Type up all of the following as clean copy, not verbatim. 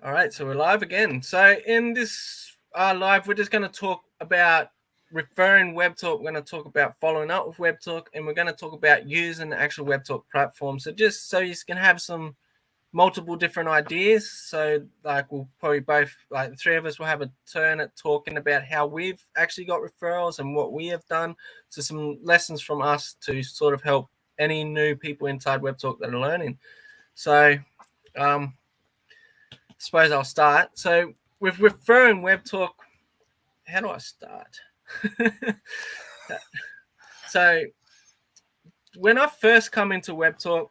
All right, so we're live again. So in this live, we're just going to talk about referring Webtalk. We're going to talk about following up with Webtalk, and we're going to talk about using the actual Webtalk platform. So just so you can have some multiple different ideas. So like we'll probably both, like the three of us will have a turn at talking about how we've actually got referrals and what we have done. So some lessons from us to sort of help any new people inside Webtalk that are learning. So suppose I'll start. So with referring Webtalk, how do I start? So when I first come into Webtalk,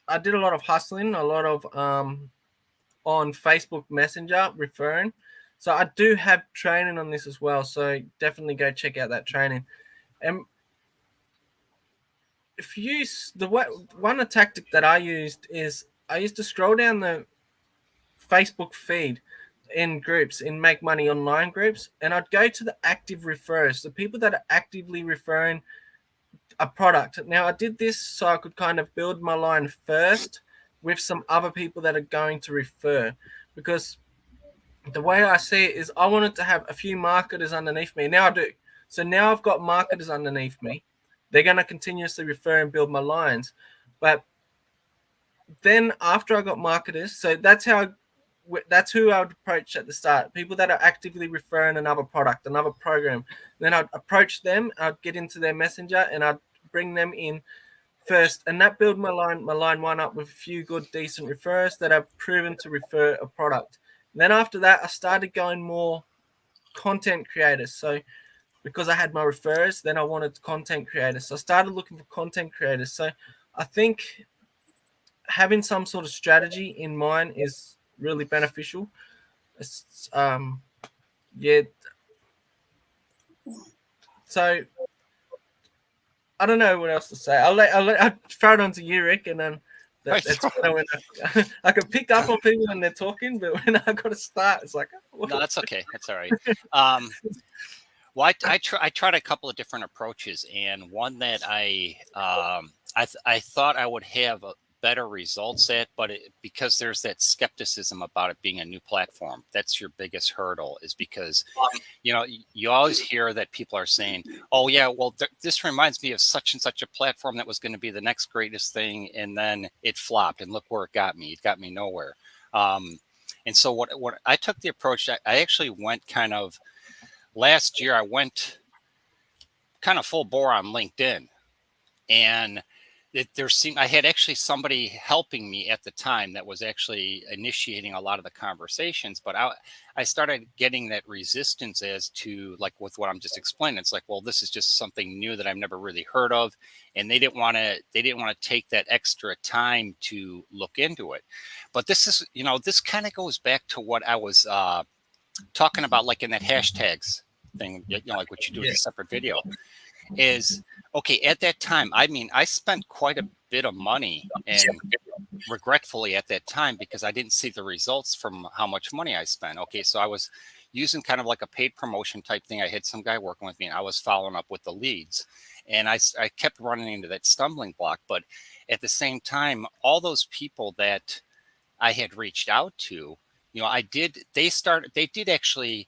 I did a lot of hustling, a lot of on Facebook Messenger referring. So I do have training on this as well. So definitely go check out that training. And if you use one tactic that I used is I used to scroll down the Facebook feed in groups, in Make Money Online groups, and I'd go to the active referrers, the people that are actively referring a product. Now, I did this so I could kind of build my line first with some other people that are going to refer, because the way I see it is I wanted to have a few marketers underneath me. Now I do. So now I've got marketers underneath me. They're going to continuously refer and build my lines. But then after I got marketers, so that's who I would approach at the start. People that are actively referring another product, another program. Then I'd approach them. I'd get into their messenger and I'd bring them in first, and that build my line one up with a few good, decent referrers that have proven to refer a product. And then after that, I started going more content creators. So because I had my referrers, then I wanted content creators. So I started looking for content creators. So I think having some sort of strategy in mind is really beneficial. It's, yeah. So I don't know what else to say. I'll throw it on to you, Rick, and then that's when I can pick up on people when they're talking, but when I got to start, it's like no, that's okay. That's all right. Well, I tried a couple of different approaches, and one that I thought I would have better results at, but because there's that skepticism about it being a new platform, that's your biggest hurdle, is because you always hear that people are saying, oh yeah, well this reminds me of such and such a platform that was going to be the next greatest thing, and then it flopped, and look where it got me nowhere. And so what I took the approach, I actually went kind of last year, I went kind of full bore on LinkedIn, and I had actually somebody helping me at the time that was actually initiating a lot of the conversations, but I started getting that resistance as to, like, with what I'm just explaining. It's like, well, this is just something new that I've never really heard of, and they didn't want to take that extra time to look into it. But this is, this kind of goes back to what I was talking about, like in that hashtags thing, like what you do with a separate video. Is okay, at that time, I mean, I spent quite a bit of money, and regretfully at that time, because I didn't see the results from how much money I spent. Okay, so I was using kind of like a paid promotion type thing. I had some guy working with me, and I was following up with the leads, and I kept running into that stumbling block. But at the same time, all those people that I had reached out to, they did actually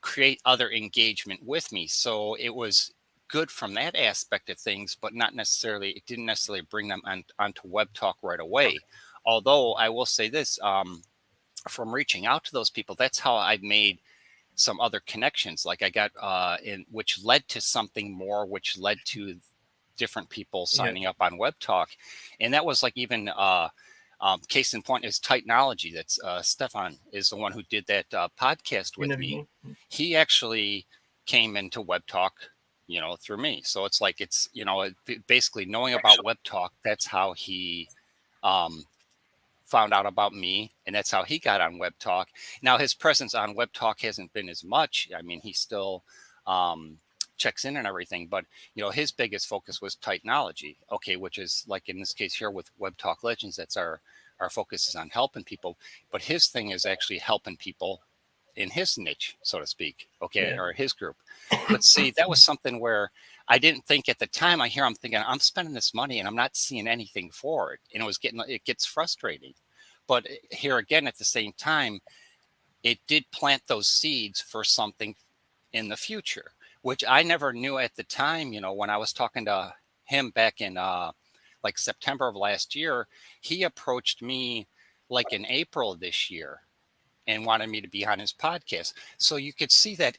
create other engagement with me. So it was good from that aspect of things, but it didn't necessarily bring them onto Webtalk right away. Although I will say this, from reaching out to those people, that's how I made some other connections. Like I got which led to something more, which led to different people signing up on Webtalk. And that was like even case in point is Titechnology. That's Stefan is the one who did that podcast with me. He actually came into Webtalk, through me. So it's like, it's, basically knowing about Webtalk, that's how he found out about me, and that's how he got on Webtalk. Now his presence on Webtalk hasn't been as much. I mean, he still checks in and everything, but his biggest focus was Titechnology, okay, which is like in this case here with Webtalk Legends, that's our focus is on helping people, but his thing is actually helping people in his niche, so to speak, okay, or his group. But see, that was something where I didn't think at the time. I'm thinking, I'm spending this money and I'm not seeing anything for it, and it gets frustrating. but here again, at the same time, it did plant those seeds for something in the future, which I never knew at the time. When I was talking to him back in like September of last year, he approached me like in April of this year and wanted me to be on his podcast. So you could see that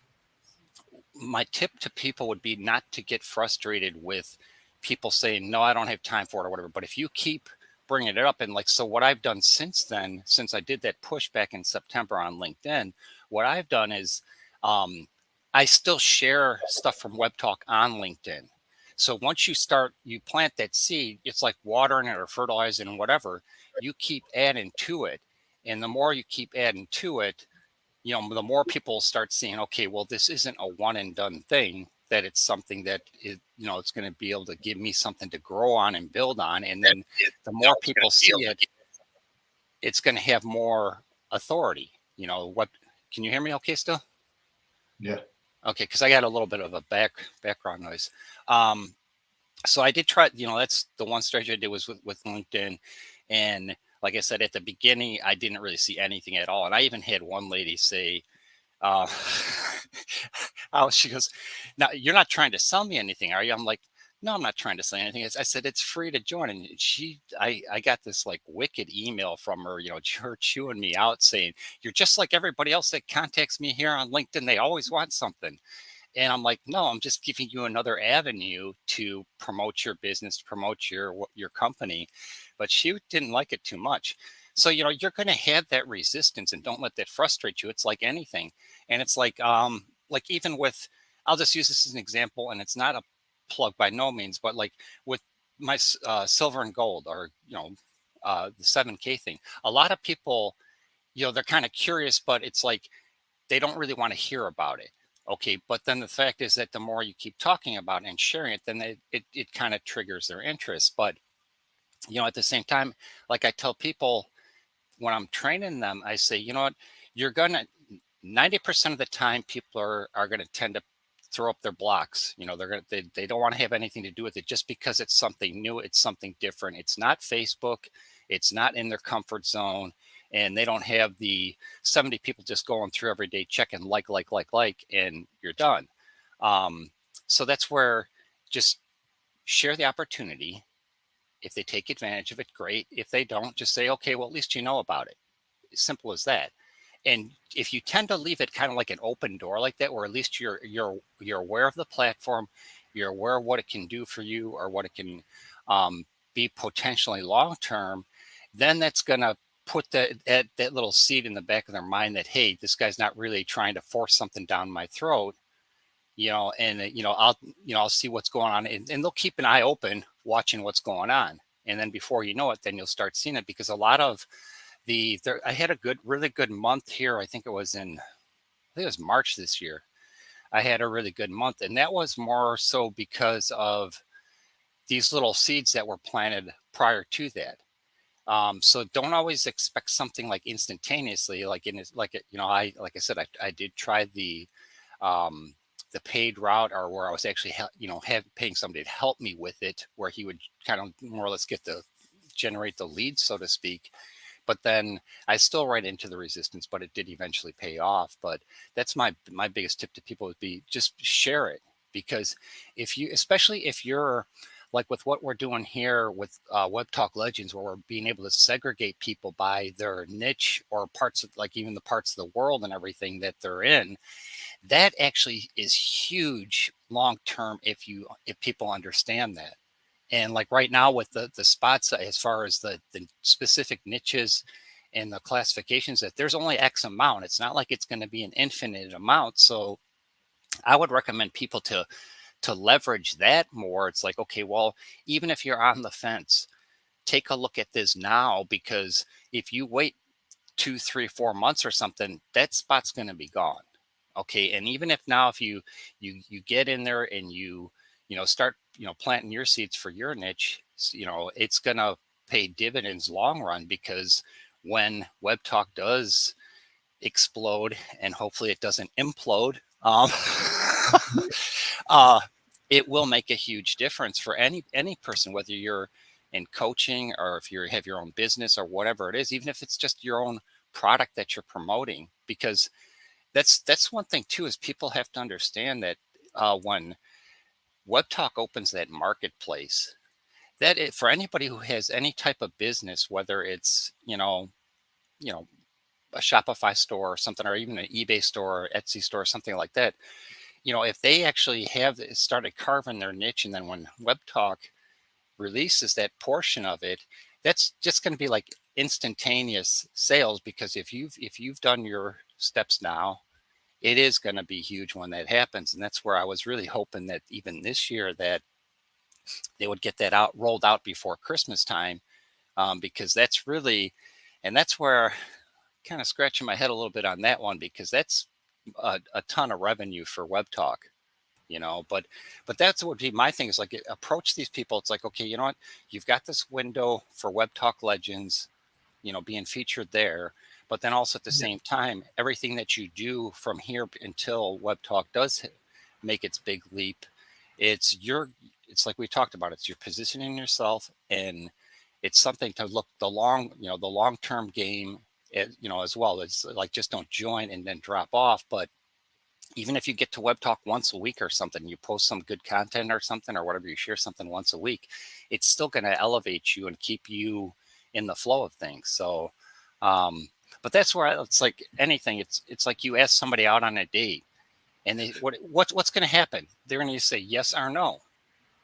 my tip to people would be not to get frustrated with people saying, no, I don't have time for it or whatever. But if you keep bringing it up, and like, so what I've done since then, since I did that push back in September on LinkedIn, what I've done is I still share stuff from Webtalk on LinkedIn. So once you plant that seed, it's like watering it or fertilizing and whatever, you keep adding to it. And the more you keep adding to it, the more people start seeing, okay, well, this isn't a one and done thing, that it's something that is, it's going to be able to give me something to grow on and build on. And then the more people see it, it's going to have more authority. Can you hear me okay still? Yeah. Okay. Cause I got a little bit of a background noise. So I did try, that's the one strategy I did was with LinkedIn. And like I said, at the beginning, I didn't really see anything at all. And I even had one lady say, she goes, now you're not trying to sell me anything, are you? I'm like, no, I'm not trying to sell anything. I said, it's free to join. And I got this like wicked email from her, her chewing me out saying, you're just like everybody else that contacts me here on LinkedIn. They always want something. And I'm like, no, I'm just giving you another avenue to promote your business, to promote your company. But she didn't like it too much. So, you're going to have that resistance, and don't let that frustrate you. It's like anything. And it's like even with, I'll just use this as an example, and it's not a plug by no means, but like with my silver and gold, or, the 7K thing, a lot of people, they're kind of curious, but it's like, they don't really want to hear about it. Okay. But then the fact is that the more you keep talking about it and sharing it, then it kind of triggers their interest. But, at the same time, like I tell people when I'm training them, I say, you know what, you're going to, 90% of the time, people are going to tend to throw up their blocks. They don't want to have anything to do with it just because it's something new. It's something different. It's not Facebook. It's not in their comfort zone. And they don't have the 70 people just going through every day, checking like, and you're done. So that's where just share the opportunity. If they take advantage of it, great. If they don't, just say, okay, well, at least you know about it. Simple as that. And if you tend to leave it kind of like an open door like that, where at least you're aware of the platform, you're aware of what it can do for you, or what it can be potentially long term, then that's going to put that little seed in the back of their mind that, hey, this guy's not really trying to force something down my throat, and I'll see what's going on, and they'll keep an eye open watching what's going on. And then before you know it, then you'll start seeing it, because a lot of I had a really good month here. I think it was March this year. I had a really good month, and that was more so because of these little seeds that were planted prior to that. So don't always expect something like instantaneously, like I said, I did try the paid route, or where I was actually, paying somebody to help me with it, where he would kind of more or less generate the leads, so to speak. But then I still ran into the resistance, but it did eventually pay off. But that's my biggest tip to people would be just share it, because especially if you're like with what we're doing here with Webtalk Legends, where we're being able to segregate people by their niche, or parts of, like, even the parts of the world and everything that they're in, that actually is huge long term if people understand that. And like right now with the spots, as far as the specific niches and the classifications, that there's only X amount. It's not like it's going to be an infinite amount. So I would recommend people to leverage that more. It's like, okay, well, even if you're on the fence, take a look at this now, because if you wait 2, 3, 4 months or something, that spot's going to be gone. Okay. And even if now, if you get in there and you start, planting your seeds for your niche, it's going to pay dividends long run, because when Webtalk does explode, and hopefully it doesn't implode, it will make a huge difference for any person, whether you're in coaching, or if you have your own business or whatever it is, even if it's just your own product that you're promoting, because that's one thing too, is people have to understand that when WebTalk opens that marketplace, for anybody who has any type of business, whether it's you know a Shopify store or something, or even an eBay store or Etsy store or something like that, if they actually have started carving their niche, and then when WebTalk releases that portion of it, that's just going to be like instantaneous sales, because if you've done your steps now, it is going to be huge when that happens. And that's where I was really hoping that even this year that they would get that rolled out before Christmas time, because that's really, and that's where kind of scratching my head a little bit on that one, because that's a ton of revenue for WebTalk. But that's what would be my thing, is like, approach these people. It's like, okay, you know what, you've got this window for WebTalk Legends, being featured there, but then also at the same time, everything that you do from here until WebTalk does make its big leap, it's like we talked about, it's your positioning yourself, and it's something to look the long-term game, as well. It's like, just don't join and then drop off. But even if you get to WebTalk once a week or something, you post some good content or something, or whatever, you share something once a week, it's still going to elevate you and keep you in the flow of things. So, but that's where it's like anything. It's like you ask somebody out on a date, and what's going to happen? They're going to say yes or no.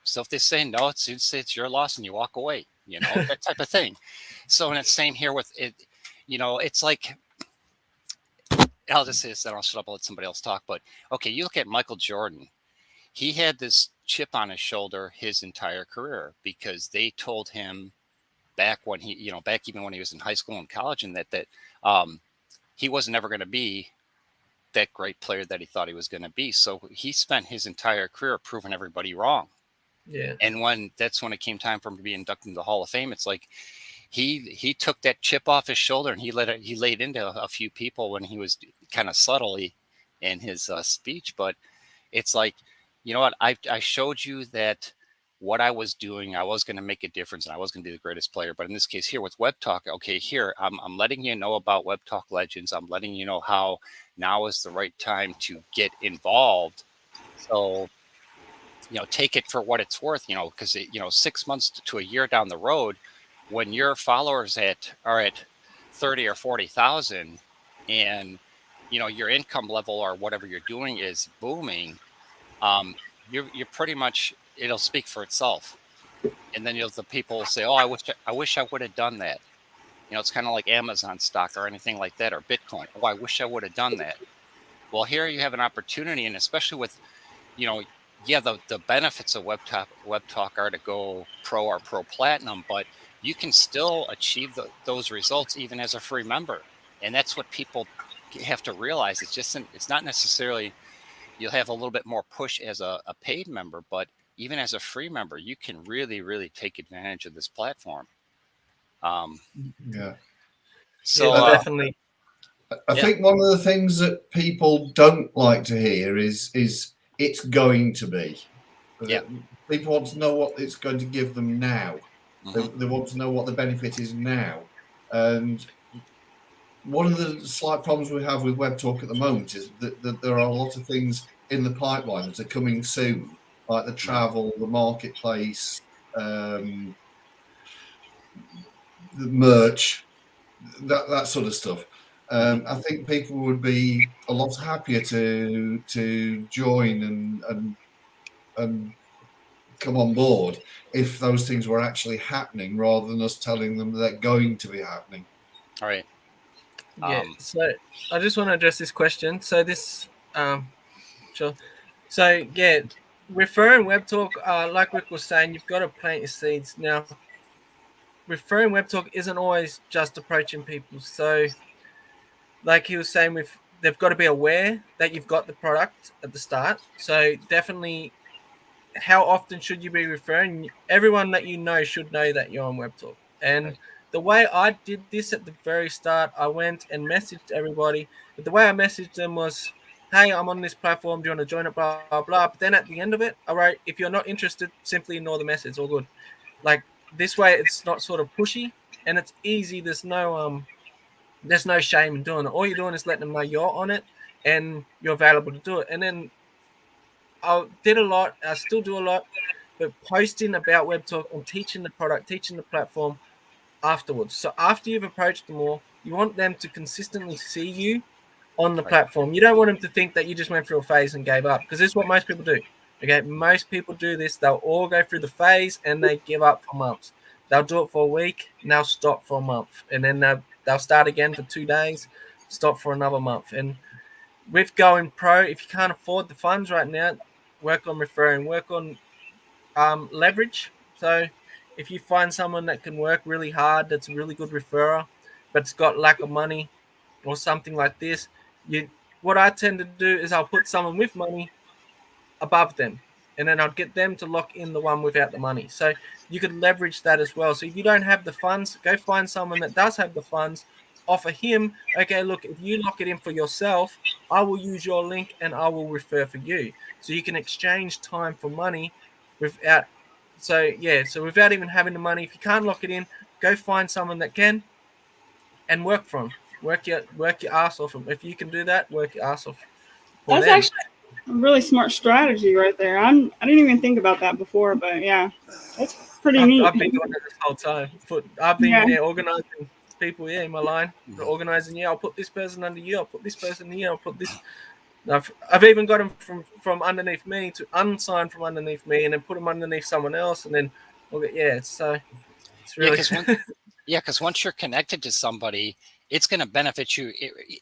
So if they say no, it's your loss, and you walk away. That type of thing. So, and it's same here with it. It's like, I'll just say this, then I'll shut up and let somebody else talk. But okay, you look at Michael Jordan. He had this chip on his shoulder his entire career, because they told him back when back even when he was in high school and college, and he wasn't ever going to be that great player that he thought he was going to be. So he spent his entire career proving everybody wrong. Yeah. And that's when it came time for him to be inducted into the Hall of Fame. It's like he took that chip off his shoulder, and he laid into a few people when he was kind of subtly in his speech. But it's like, you know what, I showed you that what I was doing, I was going to make a difference, and I was going to be the greatest player. But in this case here with WebTalk, okay, here I'm letting you know about WebTalk Legends. I'm letting you know how now is the right time to get involved. So, take it for what it's worth, because 6 months to a year down the road, when your followers are at 30 or 40,000, and your income level or whatever you're doing is booming, you're pretty much, it'll speak for itself. And then the people will say, oh, I wish I would have done that. It's kind of like Amazon stock or anything like that, or Bitcoin. Oh, I wish I would have done that. Well, here you have an opportunity, and especially with, the benefits of WebTalk are to go pro or pro platinum, but you can still achieve those results even as a free member. And that's what people have to realize. It's not necessarily, you'll have a little bit more push as a paid member, but even as a free member, you can really, really take advantage of this platform. Yeah. So definitely. I think one of the things that people don't like to hear is it's going to be. Yeah. People want to know what it's going to give them now. Mm-hmm. They want to know what the benefit is now. And one of the slight problems we have with WebTalk at the moment is that there are a lot of things in the pipeline that are coming soon, like the travel, the marketplace, the merch, that sort of stuff. I think people would be a lot happier to join and come on board if those things were actually happening, rather than us telling them they're going to be happening. All right. Yeah. So I just want to address this question. So this, sure. So yeah, referring WebTalk, like Rick was saying, you've got to plant your seeds. Now, referring WebTalk isn't always just approaching people. So, like he was saying, they've got to be aware that you've got the product at the start. So definitely, how often should you be referring? Everyone that you know should know that you're on WebTalk. And the way I did this at the very start, I went and messaged everybody. But the way I messaged them was, hey, I'm on this platform. Do you want to join it? Blah, blah, blah. But then at the end of it, I wrote, if you're not interested, simply ignore the message. All good. Like, this way it's not sort of pushy and it's easy. There's no shame in doing it. All you're doing is letting them know you're on it and you're available to do it. And then I did a lot, I still do a lot, but posting about Webtalk and teaching the product, teaching the platform afterwards. So after you've approached them all, you want them to consistently see you on the platform. You don't want them to think that you just went through a phase and gave up, because this is what most people do. Okay, most people do this. They'll all go through the phase and they give up for months. They'll do it for a week and they'll stop for a month, and then they'll start again for 2 days, stop for another month. And with going pro, if you can't afford the funds right now, work on referring, work on leverage. So if you find someone that can work really hard, that's a really good referrer, but it's got lack of money or something like this, what I tend to do is I'll put someone with money above them, and then I'll get them to lock in the one without the money. So you could leverage that as well. So if you don't have the funds, go find someone that does have the funds, offer him, okay, look, if you lock it in for yourself, I will use your link and I will refer for you. So you can exchange time for money without without even having the money. If you can't lock it in, go find someone that can and work for them. Work your ass off them. If you can do that, work your ass off. That's actually a really smart strategy right there. I didn't even think about that before, but yeah, that's pretty neat. I've been doing it this whole time. I've been organizing people in my line. Organizing, I'll put this person under you. I'll put this person here. I'll put this. I've even got them from underneath me to unsign from underneath me, and then put them underneath someone else, and then it's really because once you're connected to somebody, it's going to benefit you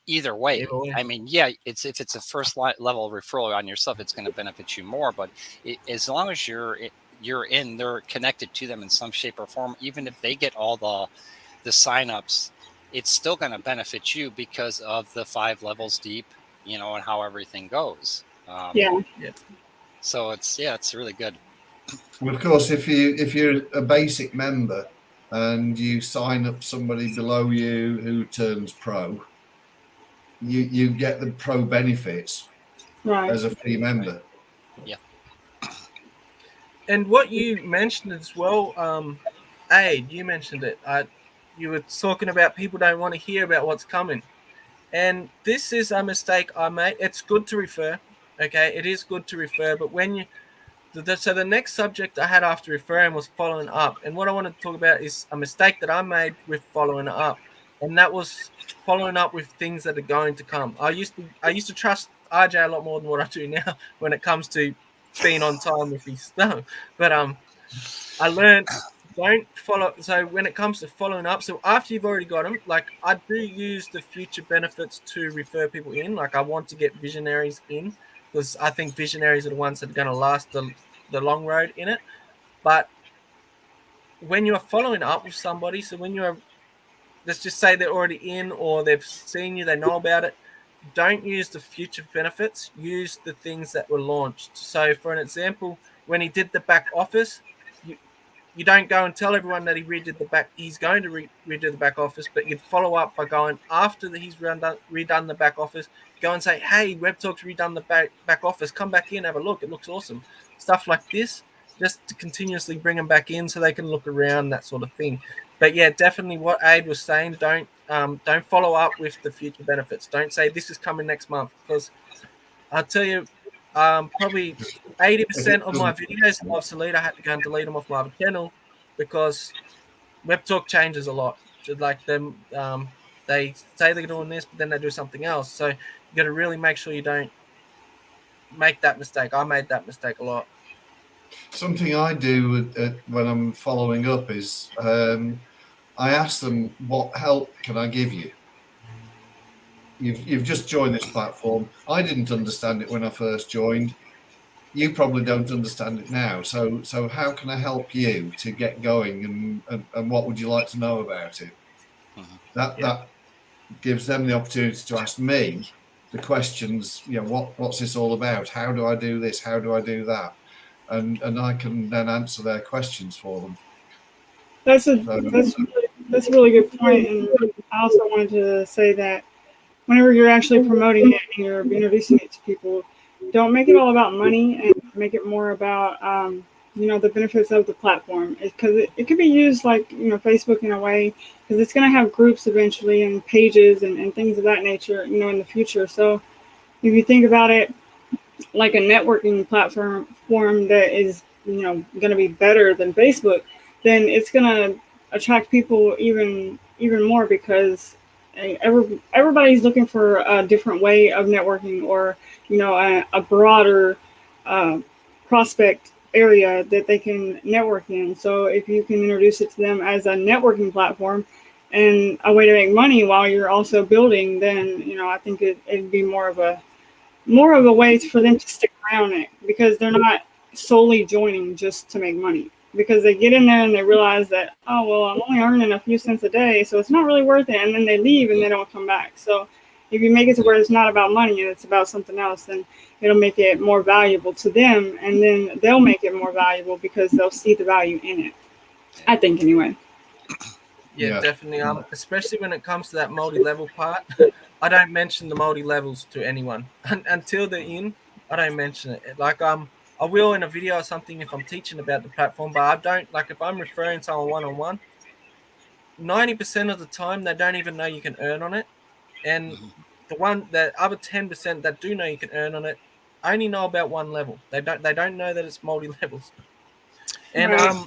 either way. I mean, if it's a first level referral on yourself, it's going to benefit you more. But as long as they're connected to them in some shape or form, even if they get all the signups, it's still going to benefit you because of the 5 levels deep, and how everything goes. So it's really good. Well, of course, if you're a basic member and you sign up somebody below you who turns pro, you get the pro benefits as a free member. Yeah. And what you mentioned as well, Aid, you mentioned it. You were talking about people don't want to hear about what's coming. And this is a mistake I made. It's good to refer. Okay, it is good to refer. But when so the next subject I had after referring was following up. And what I want to talk about is a mistake that I made with following up. And that was following up with things that are going to come. I used to trust RJ a lot more than what I do now when it comes to being on time with his stuff. But I learned don't follow. So when it comes to following up, so after you've already got them, like I do use the future benefits to refer people in. Like I want to get visionaries in, because I think visionaries are the ones that are going to last the long road in it. But when you are following up with somebody, so when let's just say they're already in or they've seen you, they know about it, don't use the future benefits, use the things that were launched. So for an example, when he did the back office, you don't go and tell everyone that he's going to redo the back office, but you'd follow up by going after he's redone the back office, go and say, hey, Webtalk's redone the back office, come back in, have a look, it looks awesome. Stuff like this, just to continuously bring them back in so they can look around, that sort of thing. But yeah, definitely what Aid was saying, don't follow up with the future benefits. Don't say this is coming next month, because I'll tell you, probably 80% of my videos are obsolete. I had to go and delete them off my other channel because Webtalk changes a lot. Just like them, they say they're doing this, but then they do something else. So you got to really make sure you don't make that mistake. I made that mistake a lot. Something I do when I'm following up is I ask them, what help can I give you? You've just joined this platform. I didn't understand it when I first joined. You probably don't understand it now. So how can I help you to get going, and what would you like to know about it? That gives them the opportunity to ask me the questions. What's this all about? How do I do this? How do I do that? And I can then answer their questions for them. That's a really good point. And I also wanted to say that whenever you're actually promoting it and you're introducing it to people, don't make it all about money, and make it more about the benefits of the platform, because it could be used like Facebook in a way, because it's going to have groups eventually and pages and things of that nature in the future. So if you think about it like a networking platform that is going to be better than Facebook, then it's going to attract people even more, because everybody's looking for a different way of networking, or a broader uh, prospect area that they can network in. So if you can introduce it to them as a networking platform and a way to make money while you're also building, then I think it'd be more of a way for them to stick around it, because they're not solely joining just to make money, because they get in there and they realize that, oh well, I'm only earning a few cents a day, so it's not really worth it, and then they leave and they don't come back. So if you make it to where it's not about money and it's about something else, then it'll make it more valuable to them, and then they'll make it more valuable because they'll see the value in it, I think, anyway. Yeah, definitely. Especially when it comes to that multi-level part, I don't mention the multi-levels to anyone until they're in. I don't mention it. Like I will in a video or something if I'm teaching about the platform, but I don't, like, if I'm referring someone one-on-one. 90% of the time they don't even know you can earn on it, and the other 10% that do know you can earn on it only know about one level. They don't know that it's multi-levels. And Right.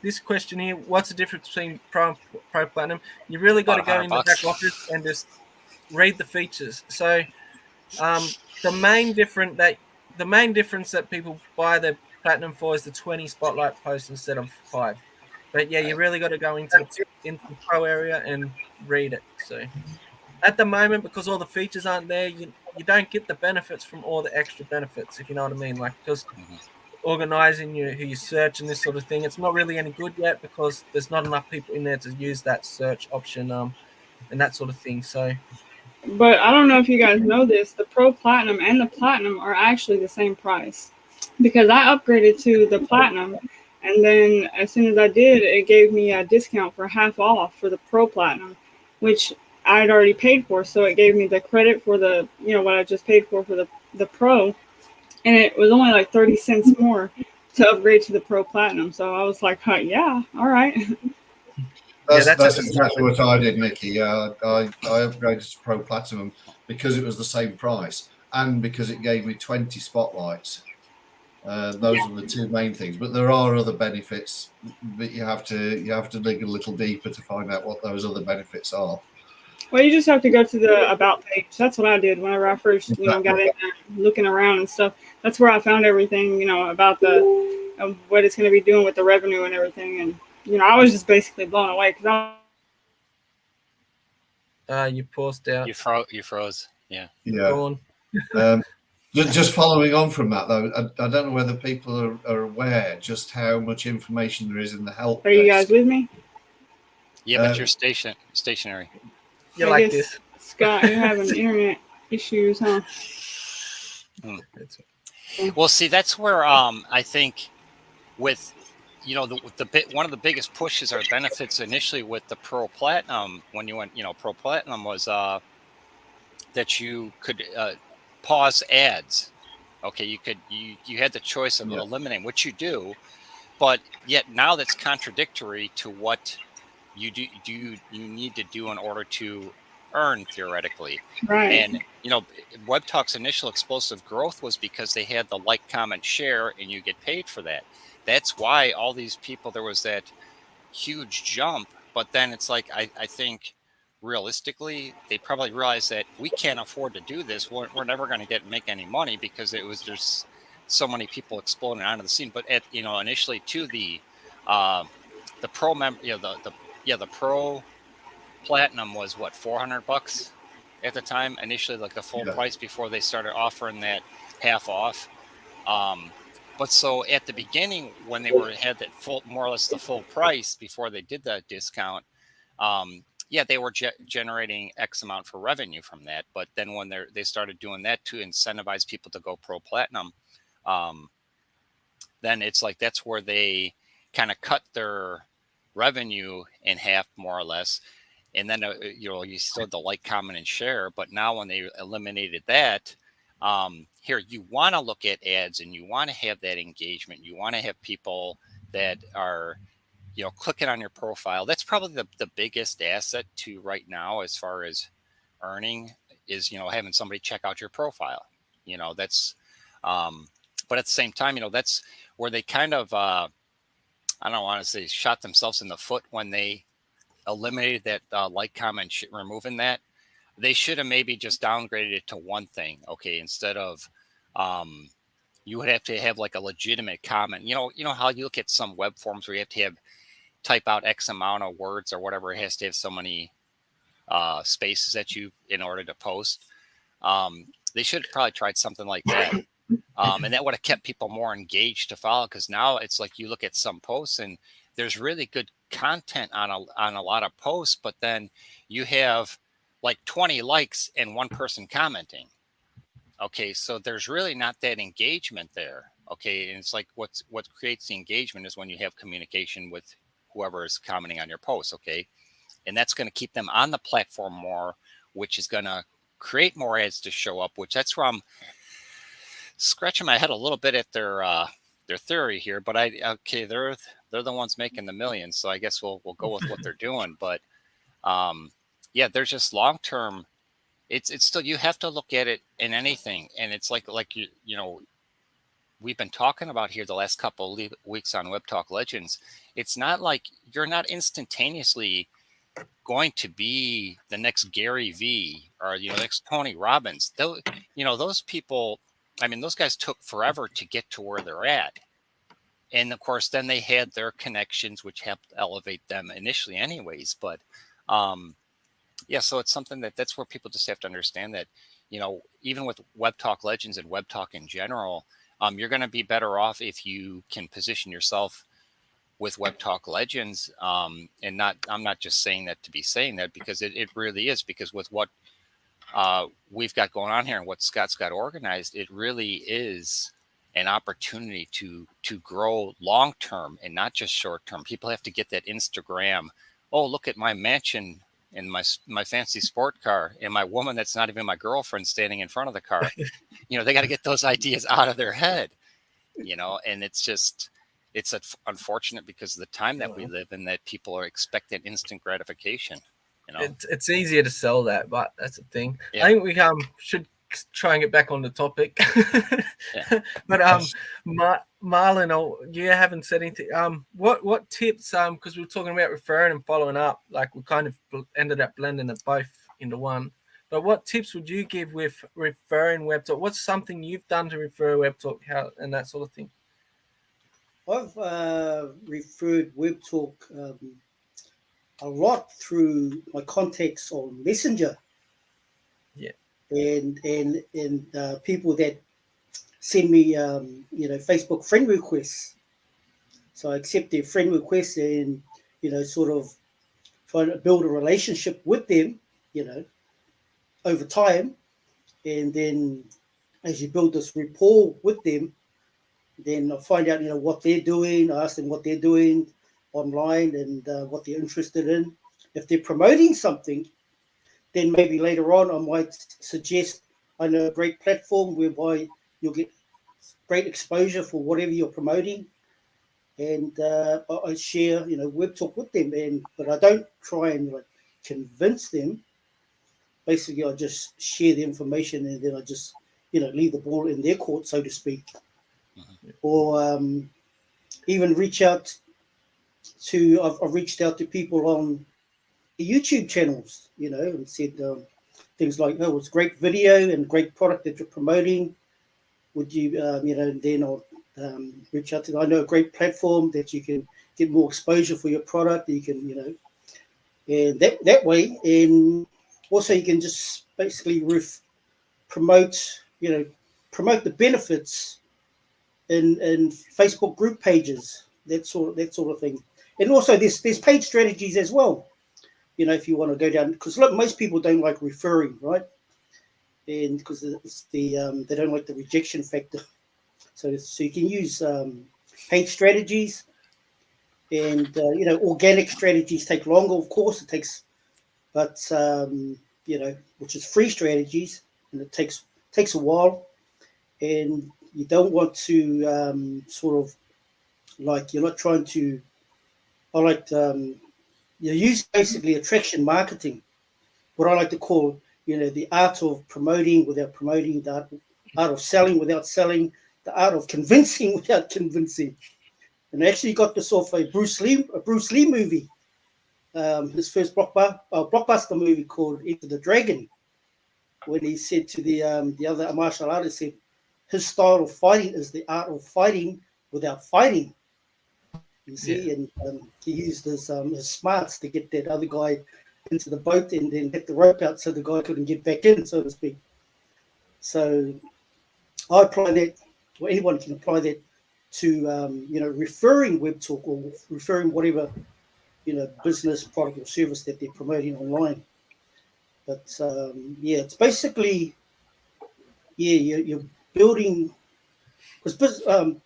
This question here, what's the difference between Pro Platinum? You really got to About go in the back $100. office and just read the features. So the main difference that people buy the Platinum for is the 20 spotlight posts instead of 5. But yeah, you really got to go into the Pro area and read it. So at the moment, because all the features aren't there, you don't get the benefits from all the extra benefits, if you know what I mean. Like, because organizing who you search and this sort of thing, it's not really any good yet because there's not enough people in there to use that search option and that sort of thing. So But I don't know if you guys know this, the Pro Platinum and the Platinum are actually the same price, because I upgraded to the Platinum, and then as soon as I did, it gave me a discount for half off for the Pro Platinum, which I'd already paid for. So it gave me the credit for the, what I just paid for the Pro, and it was only like 30 cents more to upgrade to the Pro Platinum. So I was like, huh, yeah, all right. That's at the exactly what I did, Nikki. I upgraded to Pro Platinum because it was the same price and because it gave me 20 spotlights. Those are the two main things, but there are other benefits, but you have to dig a little deeper to find out what those other benefits are. Well, you just have to go to the about page. That's what I did whenever I first, got in there looking around and stuff. That's where I found everything, about the what it's going to be doing with the revenue and everything. And I was just basically blown away, because you paused out. You froze. Yeah. Go on. Just following on from that, though, I don't know whether people are aware just how much information there is in the help. Are you guys with me? Yeah, but you're stationary. You like this, Scott? You're having internet issues, huh? Well, see, that's where I think with one of the biggest pushes or benefits initially with the Pro Platinum, when you went, Pro Platinum, was that you could pause ads. Okay, you had the choice of eliminating, which you do, but yet now that's contradictory to what you need to do in order to earn, theoretically. Right. And Webtalk's initial explosive growth was because they had the like, comment, share, and you get paid for that. That's why all these people, there was that huge jump. But then it's like, I think realistically, they probably realized that we can't afford to do this. We're never going to make any money, because there's so many people exploding onto the scene. But initially to the Pro the Pro Platinum was what, $400 at the time initially, like the full price, before they started offering that half off. But so at the beginning, when they had that full, more or less the full price before they did that discount, they were generating X amount for revenue from that. But then when they started doing that to incentivize people to go Pro Platinum, then it's like that's where they kind of cut their revenue in half, more or less. And then you still had the like, comment, and share. But now when they eliminated that, Here, you want to look at ads and you want to have that engagement. You want to have people that are, clicking on your profile. That's probably the biggest asset to right now as far as earning is, having somebody check out your profile. That's, but at the same time, that's where they kind of, I don't want to say shot themselves in the foot when they eliminated that like, comment, removing that. They should have maybe just downgraded it to one thing. Okay. Instead of, you would have to have like a legitimate comment. You know how you look at some web forms where you have to type out X amount of words or whatever. It has to have so many spaces in order to post. They should have probably tried something like that. And that would have kept people more engaged to follow, because now it's like you look at some posts and there's really good content on a lot of posts, but then you have like 20 likes and one person commenting. Okay, so there's really not that engagement there. Okay, and it's like what creates the engagement is when you have communication with whoever is commenting on your post. Okay, and that's going to keep them on the platform more, which is going to create more ads to show up. Which that's where I'm scratching my head a little bit at their theory here. But they're the ones making the millions, so I guess we'll go with what they're doing. But yeah, there's just long term. It's still, you have to look at it in anything, and it's like we've been talking about here the last couple of weeks on Webtalk Legends. It's not like you're not instantaneously going to be the next Gary V or next Tony Robbins. Those people, I mean, those guys took forever to get to where they're at, and of course then they had their connections which helped elevate them initially anyways. But yeah, so it's something that's where people just have to understand that, even with Webtalk Legends and Webtalk in general, you're going to be better off if you can position yourself with Webtalk Legends. And I'm not just saying that to be saying that, because it really is, because with what we've got going on here and what Scott's got organized, it really is an opportunity to grow long term and not just short term. People have to get that Instagram. Oh, look at my mansion and my fancy sport car and my woman that's not even my girlfriend standing in front of the car. They got to get those ideas out of their head, and it's unfortunate because of the time that we live in, that people are expecting instant gratification. It's easier to sell that, but that's the thing. Yeah. I think we should try and get back on the topic. Yeah. But Marlon, you haven't said anything. What tips? Because we were talking about referring and following up, like we kind of ended up blending it both into one. But what tips would you give with referring Webtalk? What's something you've done to refer Webtalk, and that sort of thing? I've referred Webtalk a lot through my contacts on Messenger. Yeah. And people that send me Facebook friend requests. So I accept their friend requests and sort of try to build a relationship with them, over time. And then as you build this rapport with them, then I find out what they're doing. I ask them what they're doing online and what they're interested in. If they're promoting something, then maybe later on I might suggest a great platform whereby you'll get great exposure for whatever you're promoting, and I share Webtalk with them. But I don't try and convince them. Basically, I just share the information, and then I just leave the ball in their court, so to speak. Mm-hmm. Or even reach out to I've reached out to people on YouTube channels, and said things like, "Oh, it's great video and great product that you're promoting. Would you, then I'll reach out to. I know a great platform that you can get more exposure for your product. You can, and that way, and also you can just basically promote the benefits in Facebook group pages, that sort of thing. And also there's page strategies as well. If you want to go down, because most people don't like referring, right? And because it's they don't like the rejection factor. So you can use paid strategies, and organic strategies take longer, of course. It takes, but which is free strategies, and it takes a while. and you don't want to sort of like, you're not trying to, I like you use basically attraction marketing, what I like to call, the art of promoting without promoting, the art of selling without selling, the art of convincing without convincing. And I actually got this off a Bruce Lee movie, his first blockbuster movie called Enter the Dragon, when he said to the other martial artist, said his style of fighting is the art of fighting without fighting. You see, and he used his smarts to get that other guy into the boat and then get the rope out so the guy couldn't get back in, so to speak. So I apply that, or anyone can apply that to referring Webtalk or referring whatever business, product, or service that they're promoting online. But it's basically you're building, because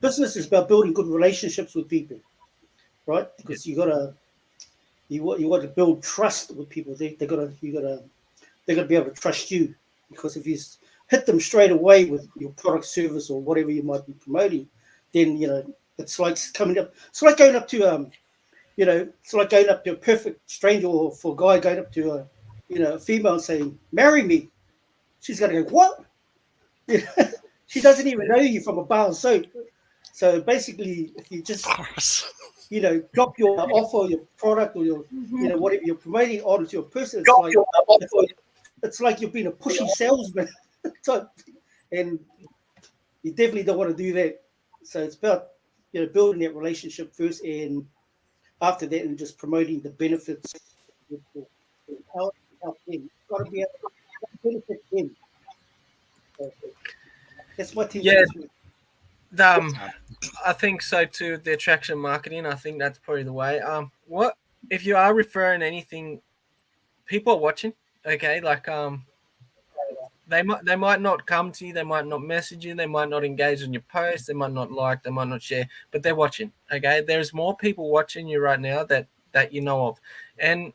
business is about building good relationships with people, right? Because you want to build trust with people. They gotta be able to trust you, because if you hit them straight away with your product, service, or whatever you might be promoting, then it's like going up to it's like going up to a perfect stranger, or for a guy going up to a female and saying, "Marry me." She's gonna go, "What?" She doesn't even know you from a bar of soap. So basically, if you just drop your offer, your product, or your whatever you're promoting onto your person, it's like you've been a pushy salesman type, and you definitely don't want to do that. So it's about building that relationship first, and after that, and just promoting the benefits. Help them. You've got to be able to benefit them. So that's my team. I think so too. The attraction marketing, I think that's probably the way. What if you are referring anything? People are watching. Okay, like they might not come to you, they might not message you, they might not engage in your post, they might not like, they might not share, but they're watching. Okay, there's more people watching you right now that you know of, and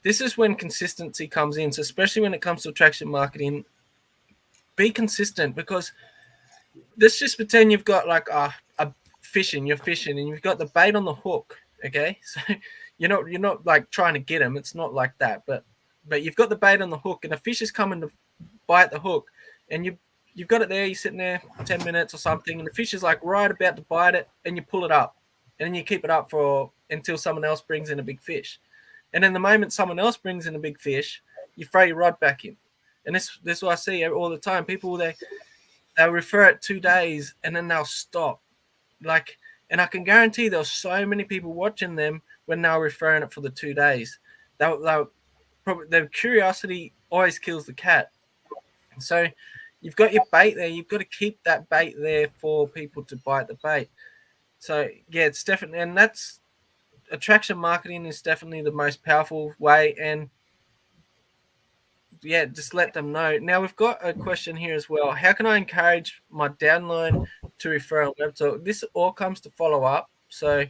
this is when consistency comes in. So especially when it comes to attraction marketing, be consistent, because let's just pretend you've got like a you're fishing and you've got the bait on the hook. Okay, so you're not like trying to get him. It's not like that, but you've got the bait on the hook and the fish is coming to bite the hook, and you've got it there. You're sitting there 10 minutes or something, and the fish is like right about to bite it, and you pull it up, and then you keep it up until someone else brings in a big fish, and then the moment someone else brings in a big fish, you throw your rod back in, and this is what I see all the time. People they'll refer it 2 days and then they'll stop. Like, and I can guarantee there's so many people watching them when they're referring it for the 2 days. They'll probably, their curiosity always kills the cat. So you've got your bait there. You've got to keep that bait there for people to bite the bait. So yeah, it's definitely, and that's attraction marketing is definitely the most powerful way. And yeah, just let them know. Now we've got a question here as well. How can I encourage my downline to refer on Webtalk? This all comes to follow up. So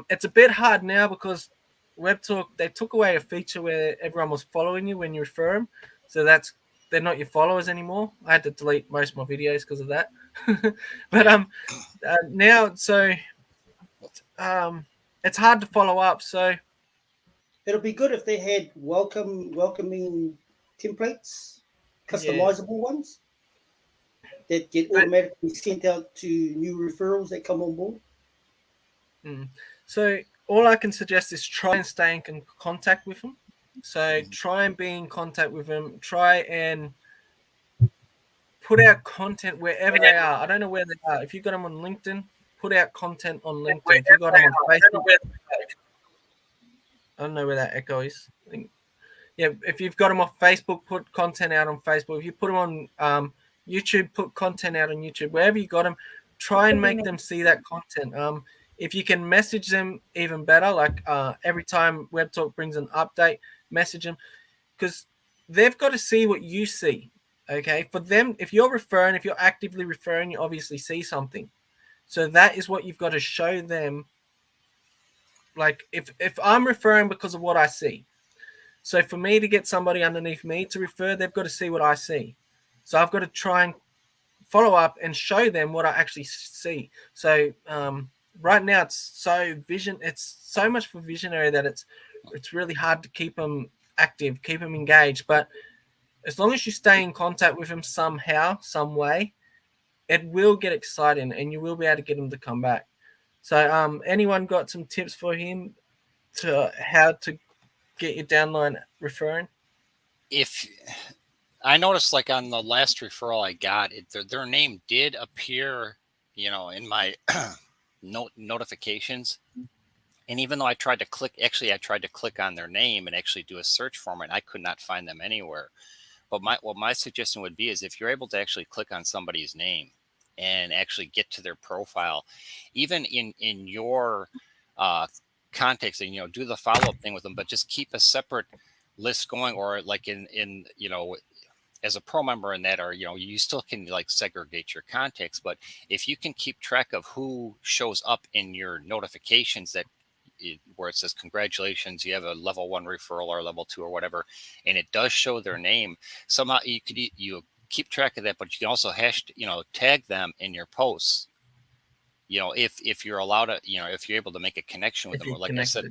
it's a bit hard now because Webtalk, they took away a feature where everyone was following you when you refer them. So they're not your followers anymore. I had to delete most of my videos because of that. But now, so it's hard to follow up. So it'll be good if they had welcoming templates, customizable ones that get automatically sent out to new referrals that come on board. So all I can suggest is try and stay in contact with them. So try and be in contact with them. Try and put out content wherever they are. I don't know where they are. If you got them on LinkedIn, put out content on LinkedIn. If you got them on Facebook, I don't know where that echo is. Yeah, if you've got them off Facebook, put content out on Facebook. If you put them on YouTube, put content out on YouTube. Wherever you got them, try and make them see that content. If you can message them, even better. Like every time Webtalk brings an update, message them, because they've got to see what you see. Okay, for them, if you're actively referring, you obviously see something. So that is what you've got to show them. Like if I'm referring because of what I see. So for me to get somebody underneath me to refer, they've got to see what I see. So I've got to try and follow up and show them what I actually see. So right now it's so much for visionary that it's really hard to keep them active, keep them engaged. But as long as you stay in contact with them somehow, some way, it will get exciting and you will be able to get them to come back. So anyone got some tips for him to how to get your downline referring? If I noticed, like on the last referral I got, their name did appear, in my notifications. And even though I tried to click on their name and actually do a search for them, and I could not find them anywhere. But what my suggestion would be is if you're able to actually click on somebody's name and actually get to their profile, even in your context, and do the follow-up thing with them, but just keep a separate list going, or like in as a pro member in that, or you still can like segregate your contacts. But if you can keep track of who shows up in your notifications where it says congratulations, you have a level 1 referral or level 2 or whatever, and it does show their name, somehow you keep track of that. But you can also tag them in your posts, if you're allowed to, if you're able to make a connection with them, like I said.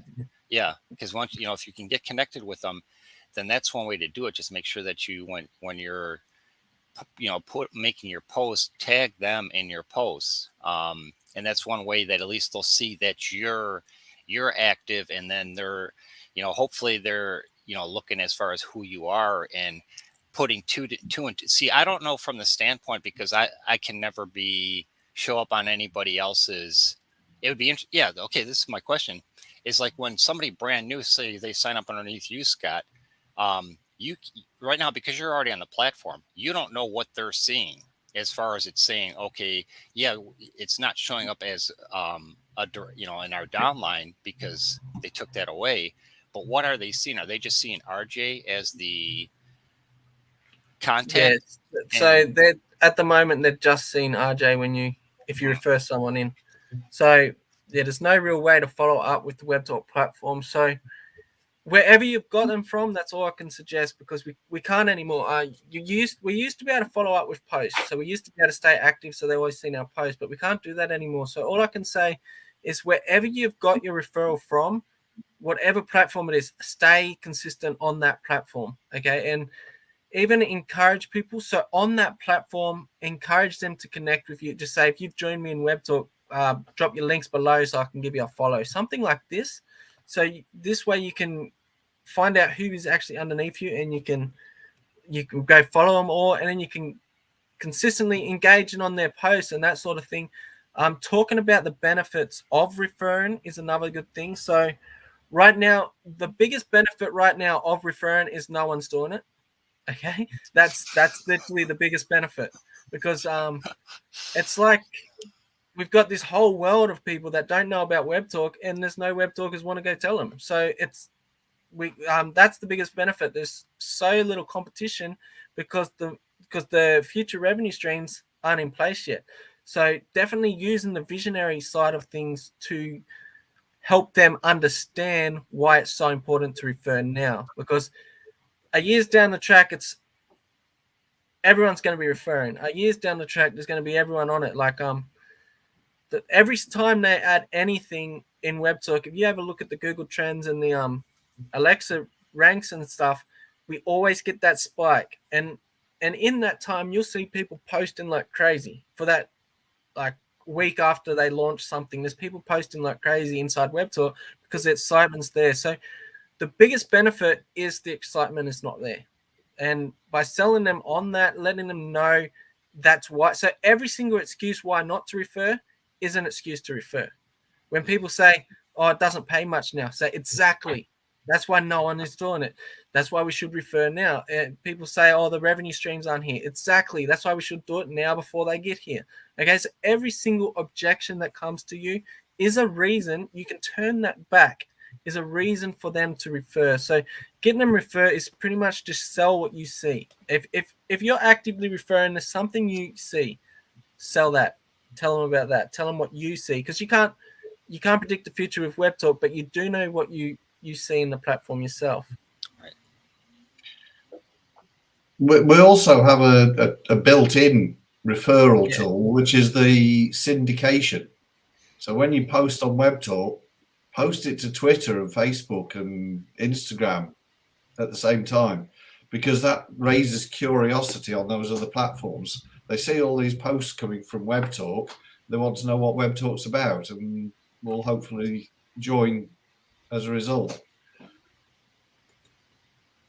Yeah, because once if you can get connected with them, then that's one way to do it. Just make sure that when you're making your post, tag them in your posts, and that's one way that at least they'll see that you're active, and then they're hopefully they're looking as far as who you are and putting two and two. See, I don't know from the standpoint, because I can never show up on anybody else's. It would be yeah, okay, this is my question. Is like when somebody brand new, say they sign up underneath you, Scott, you right now, because you're already on the platform, you don't know what they're seeing as far as it's saying, okay, yeah, it's not showing up as in our downline because they took that away. But what are they seeing? Are they just seeing RJ as the contact? Yes. So they're at the moment they're just seeing RJ if you refer someone in. So yeah, there's no real way to follow up with the Webtalk platform. So wherever you've got them from, that's all I can suggest, because we can't anymore. We used to be able to follow up with posts, so we used to be able to stay active, so they always seen our posts, but we can't do that anymore. So all I can say is wherever you've got your referral from, whatever platform it is, stay consistent on that platform, okay? And even encourage people. So on that platform, encourage them to connect with you. Just say, if you've joined me in Webtalk, drop your links below so I can give you a follow, something like this. So this way you can find out who is actually underneath you, and you can go follow them all, and then you can consistently engage on their posts and that sort of thing. Talking about the benefits of referring is another good thing. So right now, the biggest benefit right now of referring is no one's doing it. Okay, that's literally the biggest benefit, because it's like we've got this whole world of people that don't know about Webtalk, and there's no Webtalkers want to go tell them. So that's the biggest benefit. There's so little competition because the future revenue streams aren't in place yet. So definitely using the visionary side of things to help them understand why it's so important to refer now, because a years down the track, everyone's going to be referring. A years down the track, there's going to be everyone on it. Like every time they add anything in Webtalk, if you have a look at the Google Trends and the Alexa ranks and stuff, we always get that spike. And in that time, you'll see people posting like crazy for that, like week after they launch something. There's people posting like crazy inside Webtalk because the excitement's there. So the biggest benefit is the excitement is not there. And by selling them on that, letting them know that's why. So every single excuse why not to refer is an excuse to refer. When people say, oh, it doesn't pay much now, say exactly. That's why no one is doing it. That's why we should refer now. And people say, oh, the revenue streams aren't here. Exactly. That's why we should do it now before they get here. Okay, so every single objection that comes to you is a reason. You can turn that back, is a reason for them to refer. So getting them refer is pretty much just sell what you see. If you're actively referring to something you see, sell that. Tell them about that. Tell them what you see, because you can't predict the future with Webtalk, but you do know what you see in the platform yourself. Right. We also have a built-in referral tool, which is the syndication. So when you post on Webtalk, post it to Twitter and Facebook and Instagram at the same time, because that raises curiosity on those other platforms. They see all these posts coming from Webtalk, they want to know what Webtalk's about, and will hopefully join as a result.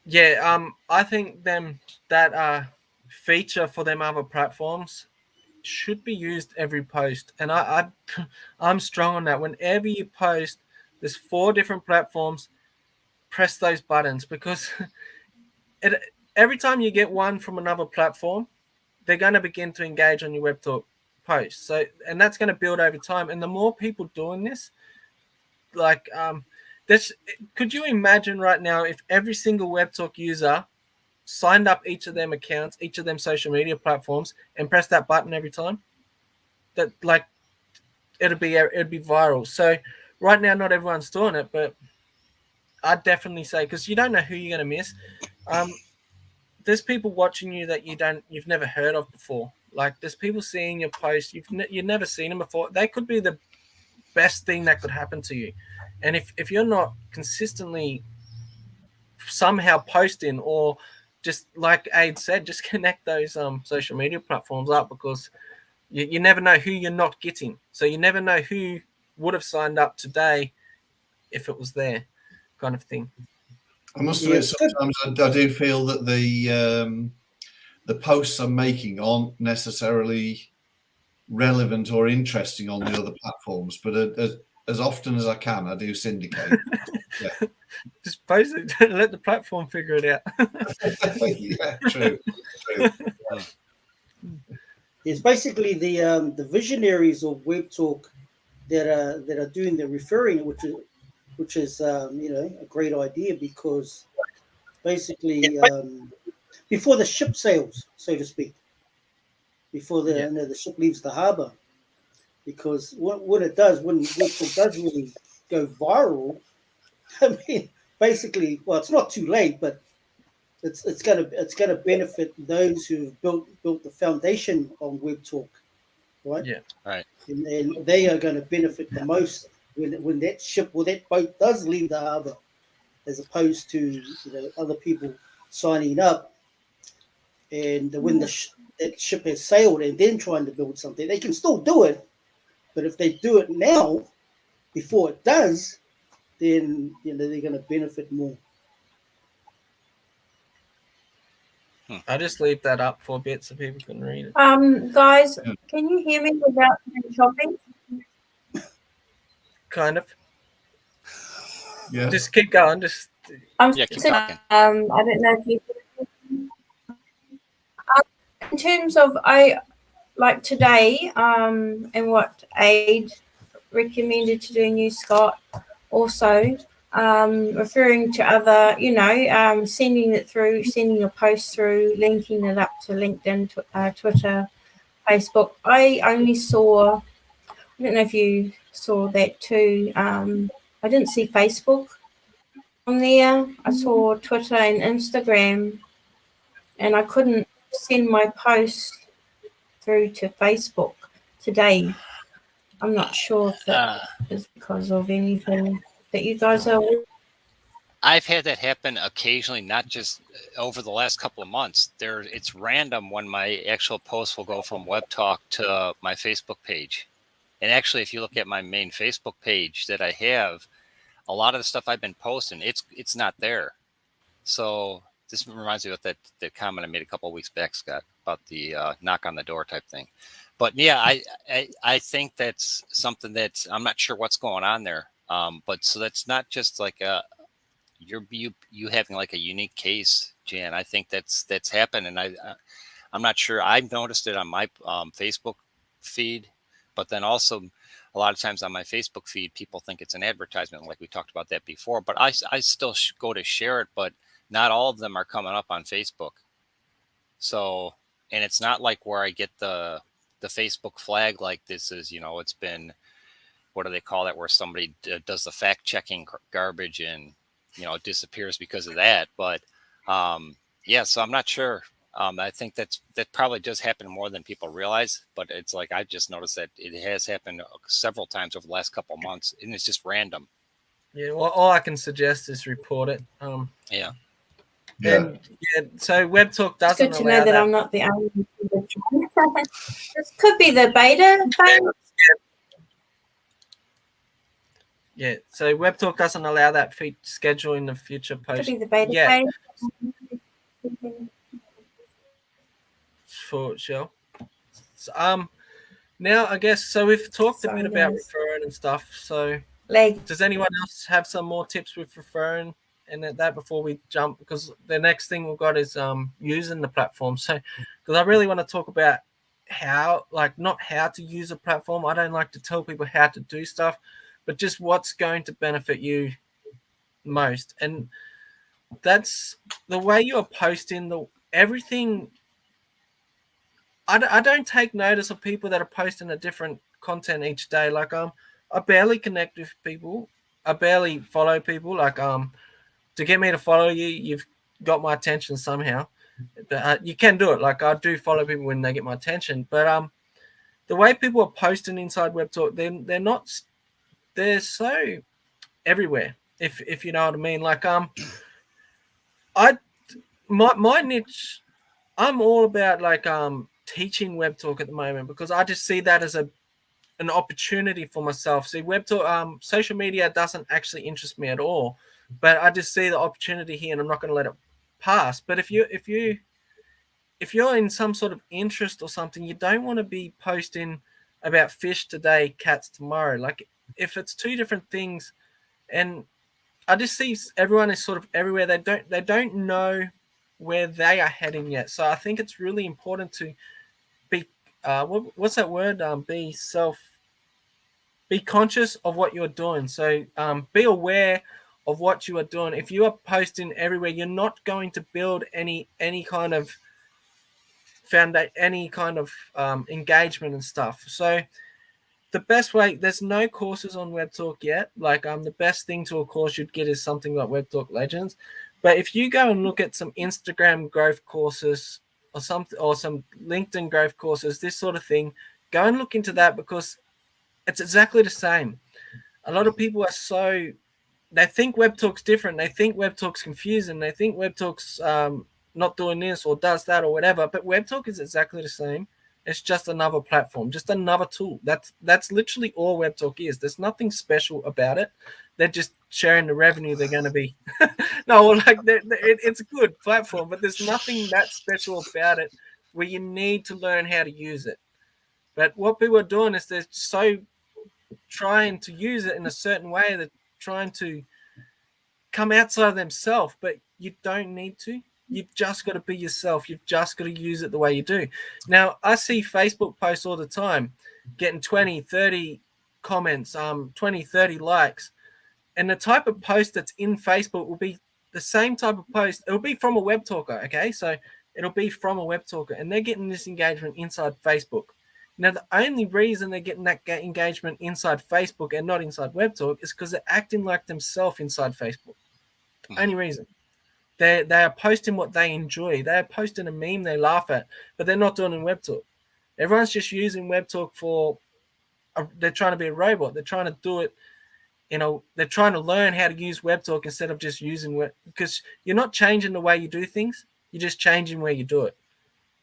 Yeah, I think that feature for them other platforms should be used every post, and I'm strong on that. Whenever you post, there's 4 different platforms. Press those buttons, because every time you get one from another platform, they're going to begin to engage on your Webtalk post. So, and that's going to build over time. And the more people doing this, like this, could you imagine right now if every single Webtalk user signed up each of them accounts, each of them social media platforms, and pressed that button every time? That, like, it'd be viral. So right now, not everyone's doing it, but I'd definitely say, because you don't know who you're going to miss. There's people watching you that you've never heard of before. Like, there's people seeing your post, you've never seen them before. They could be the best thing that could happen to you. And if you're not consistently somehow posting, or just like Aid said, just connect those social media platforms up, because you never know who you're not getting. So you never know who would have signed up today if it was there, kind of thing. I must admit, sometimes I do feel that the posts I'm making aren't necessarily relevant or interesting on the other platforms, but as often as I can, I do syndicate. Yeah. Just post it, let the platform figure it out. Yeah, true. It's basically the visionaries of Webtalk that are doing the referring, which is a great idea, because basically before the ship sails, so to speak, before the ship leaves the harbor, because what it does, when Webtalk does really go viral, I mean, basically, well, it's not too late, but it's gonna benefit those who've built the foundation on Webtalk, right? Yeah, right. And they are going to benefit the most when that ship or that boat does leave the harbor, as opposed to other people signing up, and when that ship has sailed and then trying to build something, they can still do it, but if they do it now before it does, then they're going to benefit more. I just leave that up for a bit so people can read it. Guys, can you hear me without chopping? Kind of. Yeah. Just keep going. Keep talking. I don't know if you. In terms of today, and what Aid recommended to do, New Scott, also referring to other, sending your post through, linking it up to LinkedIn, Twitter, Facebook. I only saw, I don't know if you saw that too. I didn't see Facebook on there. I saw Twitter and Instagram, and I couldn't send my post through to Facebook today. I'm not sure if that is because of anything that you guys are. I've had that happen occasionally, not just over the last couple of months. It's random when my actual post will go from Webtalk to my Facebook page. And actually, if you look at my main Facebook page that I have, a lot of the stuff I've been posting, it's not there. So this reminds me of the comment I made a couple of weeks back, Scott, about the knock on the door type thing. But yeah, I think that's something that I'm not sure what's going on there. But so that's not just like you having like a unique case, Jan. I think that's happened, and I'm not sure. I've noticed it on my Facebook feed, but then also a lot of times on my Facebook feed, people think it's an advertisement, like we talked about that before. But I still go to share it, but not all of them are coming up on Facebook. So, and it's not like where I get the Facebook flag, like this is, it's been, what do they call that, where somebody does the fact checking garbage and it disappears because of that. But yeah, so I'm not sure. I think that probably does happen more than people realize, but it's like I've just noticed that it has happened several times over the last couple of months, and it's just random. Yeah, well, all I can suggest is report it. Yeah. And so Webtalk It's doesn't good to allow know that I'm not the only one. This could be the beta thing. Yeah, so Webtalk doesn't allow that schedule in the future Could post. be the beta Yeah, phase. for sure. So, now I guess so. We've talked a bit about referring and stuff. So, does anyone else have some more tips with referring and that before we jump? Because the next thing we've got is using the platform. So, because I really want to talk about how, like, not how to use a platform. I don't like to tell people how to do stuff, but just what's going to benefit you most. And that's the way you're posting everything. I don't take notice of people that are posting a different content each day. Like I barely connect with people. I barely follow people. Like to get me to follow you, you've got my attention somehow. But you can do it. Like I do follow people when they get my attention. But the way people are posting inside Webtalk, they're not. They're so everywhere. If you know what I mean. Like my niche. I'm all about like teaching Webtalk at the moment because I just see that as an opportunity for myself. See, Webtalk, social media doesn't actually interest me at all, but I just see the opportunity here, and I'm not going to let it pass. But if you're in some sort of interest or something, you don't want to be posting about fish today, cats tomorrow. Like if it's two different things, and I just see everyone is sort of everywhere. They don't know where they are heading yet. So I think it's really important to be what's that word? Be conscious of what you're doing. So be aware of what you are doing. If you are posting everywhere, you're not going to build any kind of engagement and stuff. So the best way, there's no courses on Webtalk yet. Like the best thing to a course you'd get is something like Webtalk Legends. But if you go and look at some Instagram growth courses or some LinkedIn growth courses, this sort of thing, go and look into that because it's exactly the same. A lot of people are they think Webtalk's different. They think Webtalk's confusing. They think Webtalk's not doing this or does that or whatever. But Webtalk is exactly the same. It's just another platform, just another tool. That's literally all Webtalk is. There's nothing special about it. They're just sharing the revenue they're going to be. No, like it's a good platform, but there's nothing that special about it where you need to learn how to use it. But what people are doing is they're so trying to use it in a certain way. They're trying to come outside of themselves, but you don't need to. You've just got to be yourself. You've just got to use it the way you do. Now, I see Facebook posts all the time getting 20, 30 comments, 20, 30 likes. And the type of post that's in Facebook will be the same type of post. It'll be from a web talker, okay? So it'll be from a web talker, and they're getting this engagement inside Facebook. Now, the only reason they're getting that engagement inside Facebook and not inside Webtalk is because they're acting like themselves inside Facebook. Only reason. They are posting what they enjoy. They are posting a meme they laugh at, but they're not doing it in WebTalk. Everyone's just using WebTalk they're trying to be a robot. They're trying to do it, they're trying to learn how to use WebTalk instead of just using because you're not changing the way you do things. You're just changing where you do it.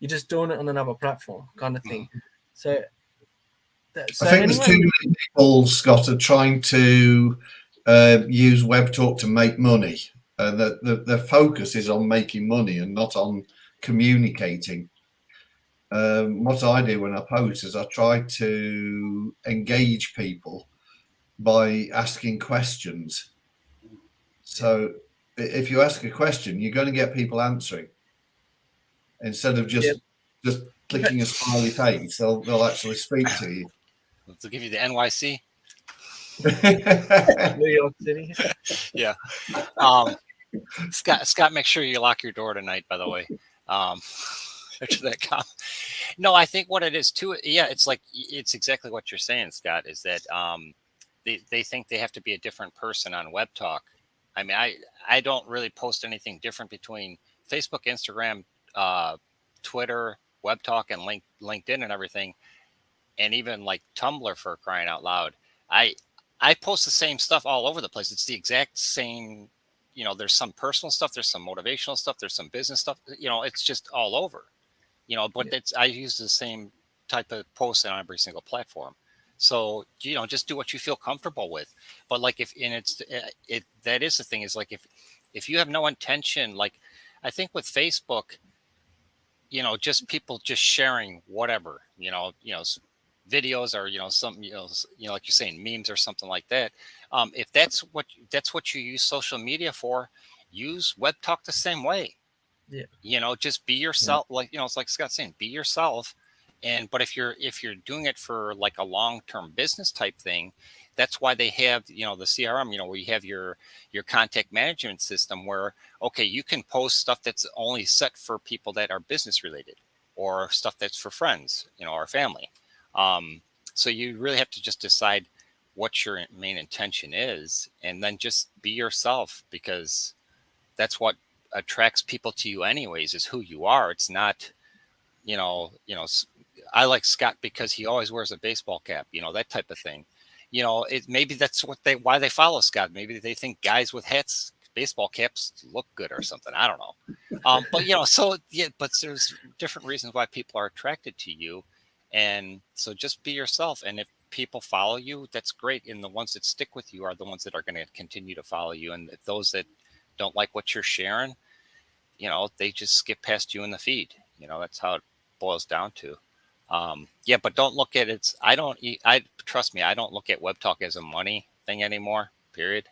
You're just doing it on another platform kind of thing. So I think there's too many people, Scott, are trying to use WebTalk to make money. The focus is on making money and not on communicating. What I do when I post is I try to engage people by asking questions. So if you ask a question, you're going to get people answering instead of just clicking a smiley face. They'll actually speak to you. To give you the NYC. New York City. Yeah. Scott, make sure you lock your door tonight, by the way. After that comment. No, I think what it is too, it's exactly what you're saying, Scott, is that they think they have to be a different person on Webtalk. I mean, I don't really post anything different between Facebook, Instagram, Twitter, Webtalk, and LinkedIn and everything, and even like Tumblr, for crying out loud. I post the same stuff all over the place. It's the exact same. There's some personal stuff, there's some motivational stuff, there's some business stuff. It's just all over. But I use the same type of post on every single platform. So just do what you feel comfortable with. But like that is the thing, is like if you have no intention, like I think with Facebook, just people just sharing whatever, videos or some like you're saying, memes or something like that. If that's what you use social media for, use Webtalk the same way. Just be yourself. Like it's like Scott's saying, be yourself. But if you're doing it for like a long-term business type thing, that's why they have the CRM, where you have your contact management system, where okay, you can post stuff that's only set for people that are business related, or stuff that's for friends, or family. So you really have to just decide what your main intention is, and then just be yourself, because that's what attracts people to you anyways, is who you are. It's not, I like Scott because he always wears a baseball cap, that type of thing. Maybe that's why they follow Scott. Maybe they think guys with hats, baseball caps look good or something. I don't know. But there's different reasons why people are attracted to you. And so just be yourself. And if people follow you, that's great. And the ones that stick with you are the ones that are going to continue to follow you. And if those that don't like what you're sharing, they just skip past you in the feed. That's how it boils down to. But don't look at it. Trust me, I don't look at Webtalk as a money thing anymore, period.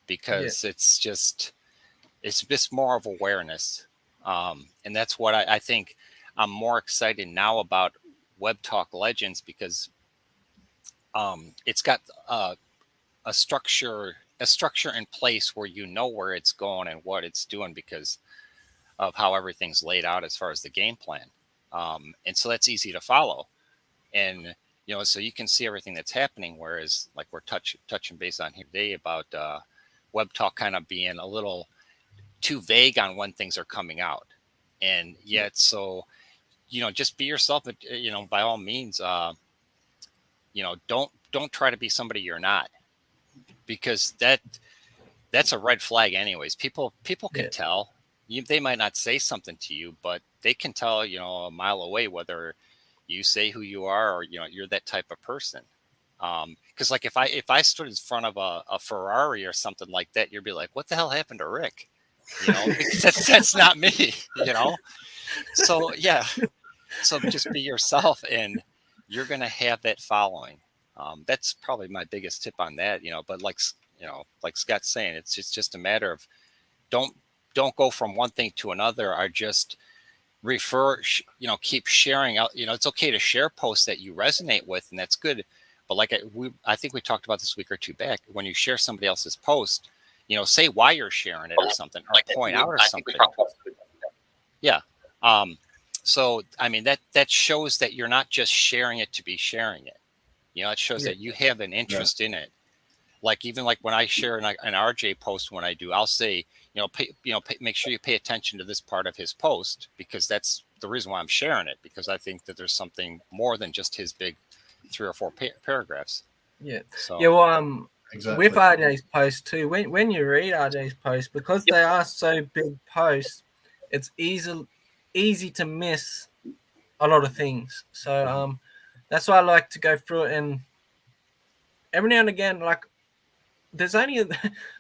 Because it's just more of awareness. And that's what I think I'm more excited now about Webtalk Legends, because it's got a structure in place where where it's going and what it's doing, because of how everything's laid out as far as the game plan. And so that's easy to follow. And, so you can see everything that's happening. Whereas like we're touching base on here today about Webtalk kind of being a little too vague on when things are coming out. And yet, so, just be yourself, but, by all means, don't try to be somebody you're not, because that's a red flag anyways. People can tell. They might not say something to you, but they can tell, a mile away whether you say who you are or, you're that type of person. Because like if I stood in front of a Ferrari or something like that, you'd be like, what the hell happened to Rick? Because that's not me, So yeah. So just be yourself, and you're going to have that following. That's probably my biggest tip on that, but like Scott's saying, it's just a matter of don't go from one thing to another, or just keep sharing out. It's okay to share posts that you resonate with, and that's good. But like I think we talked about this week or two back, when you share somebody else's post, say why you're sharing it or something, or point out or something. Yeah. So, I mean, that shows that you're not just sharing it to be sharing it. It shows that you have an interest in it. Like, even like when I share an RJ post, when I do, I'll say, make sure you pay attention to this part of his post, because that's the reason why I'm sharing it, because I think that there's something more than just his big 3 or 4 paragraphs. Yeah. So, yeah. Well, Exactly. with RJ's posts too, when you read RJ's posts, because they are so big posts, it's easy to miss a lot of things. So that's why I like to go through it, and every now and again, like, there's only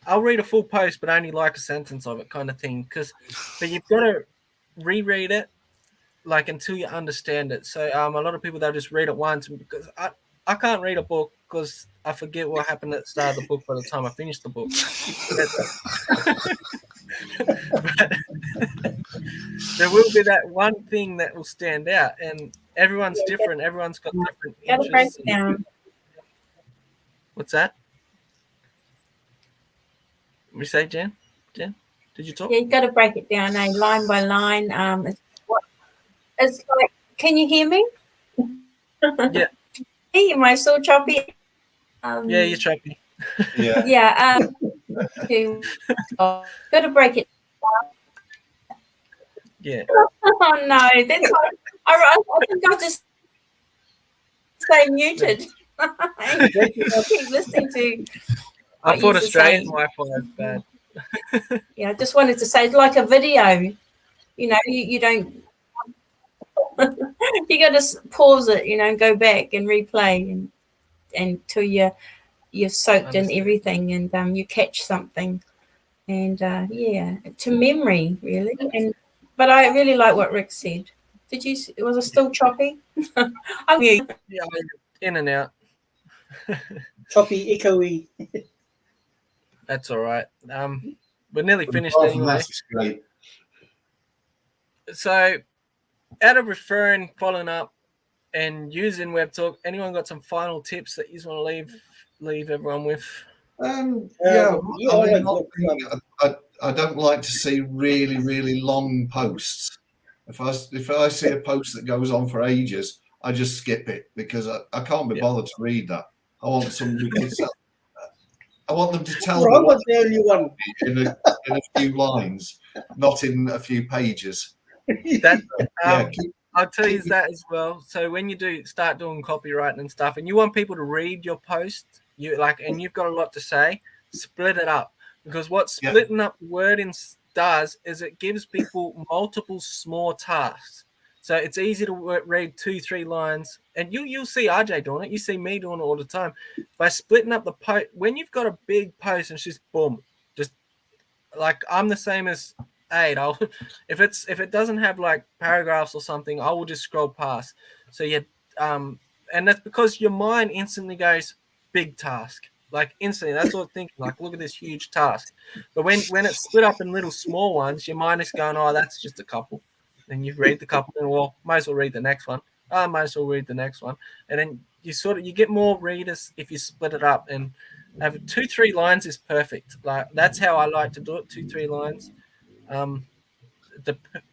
I'll read a full post, but only like a sentence of it, kind of thing. But you've got to reread it, like, until you understand it. So a lot of people, they'll just read it once, because I can't read a book because I forget what happened at the start of the book by the time I finish the book. But there will be that one thing that will stand out, and everyone's different. Everyone's got different interests. What's that? We say, Jen? Did you talk? Yeah, you've got to break it down, line by line. It's like, can you hear me? Yeah. Hey, am I still choppy? Yeah, you're choppy. Yeah. Yeah. Got to break it down. Yeah. Oh no, that's I think I'll just stay muted. I keep listening to I what thought you're Australian saying. Wi-Fi is bad. Yeah, I just wanted to say, it's like a video. You know, you don't. You got to pause it, you know, and go back and replay and until you're soaked in Understand. everything and you catch something. And yeah, to memory really. And but I really like what Rick said. Did you? Was it still choppy? I'm mute. Yeah, in and out. Choppy, echoey. That's all right. We're nearly But finished apart from anyway. that, it's great. So, out of referring, following up, and using Webtalk, anyone got some final tips that you want to leave everyone with? Yeah, you I always mean, look, I don't like to see really long posts. If I see a post that goes on for ages, I just skip it because I can't be bothered to read that. I want somebody to tell. I want them to tell well, I me was the only one. in a few lines, not in a few pages. That Yeah, I'll tell you that as well. So when you start doing copywriting and stuff, and you want people to read your post, and you've got a lot to say, split it up. Because what splitting up wording does is it gives people multiple small tasks. So it's easy to read 2-3 lines, and you'll see RJ doing it. You see me doing it all the time. By splitting up the post, when you've got a big post and it's just boom, just like I'm the same as Aid. If it doesn't have like paragraphs or something, I will just scroll past. So and that's because your mind instantly goes big task. Like instantly, that's what I'm thinking. Like, look at this huge task. But when it's split up in little small ones, your mind is going, oh, that's just a couple. Then you read the couple, and well, might as well read the next one. I might as well read the next one, and then you get more readers if you split it up. And have 2-3 lines is perfect. Like that's how I like to do it. 2-3 lines.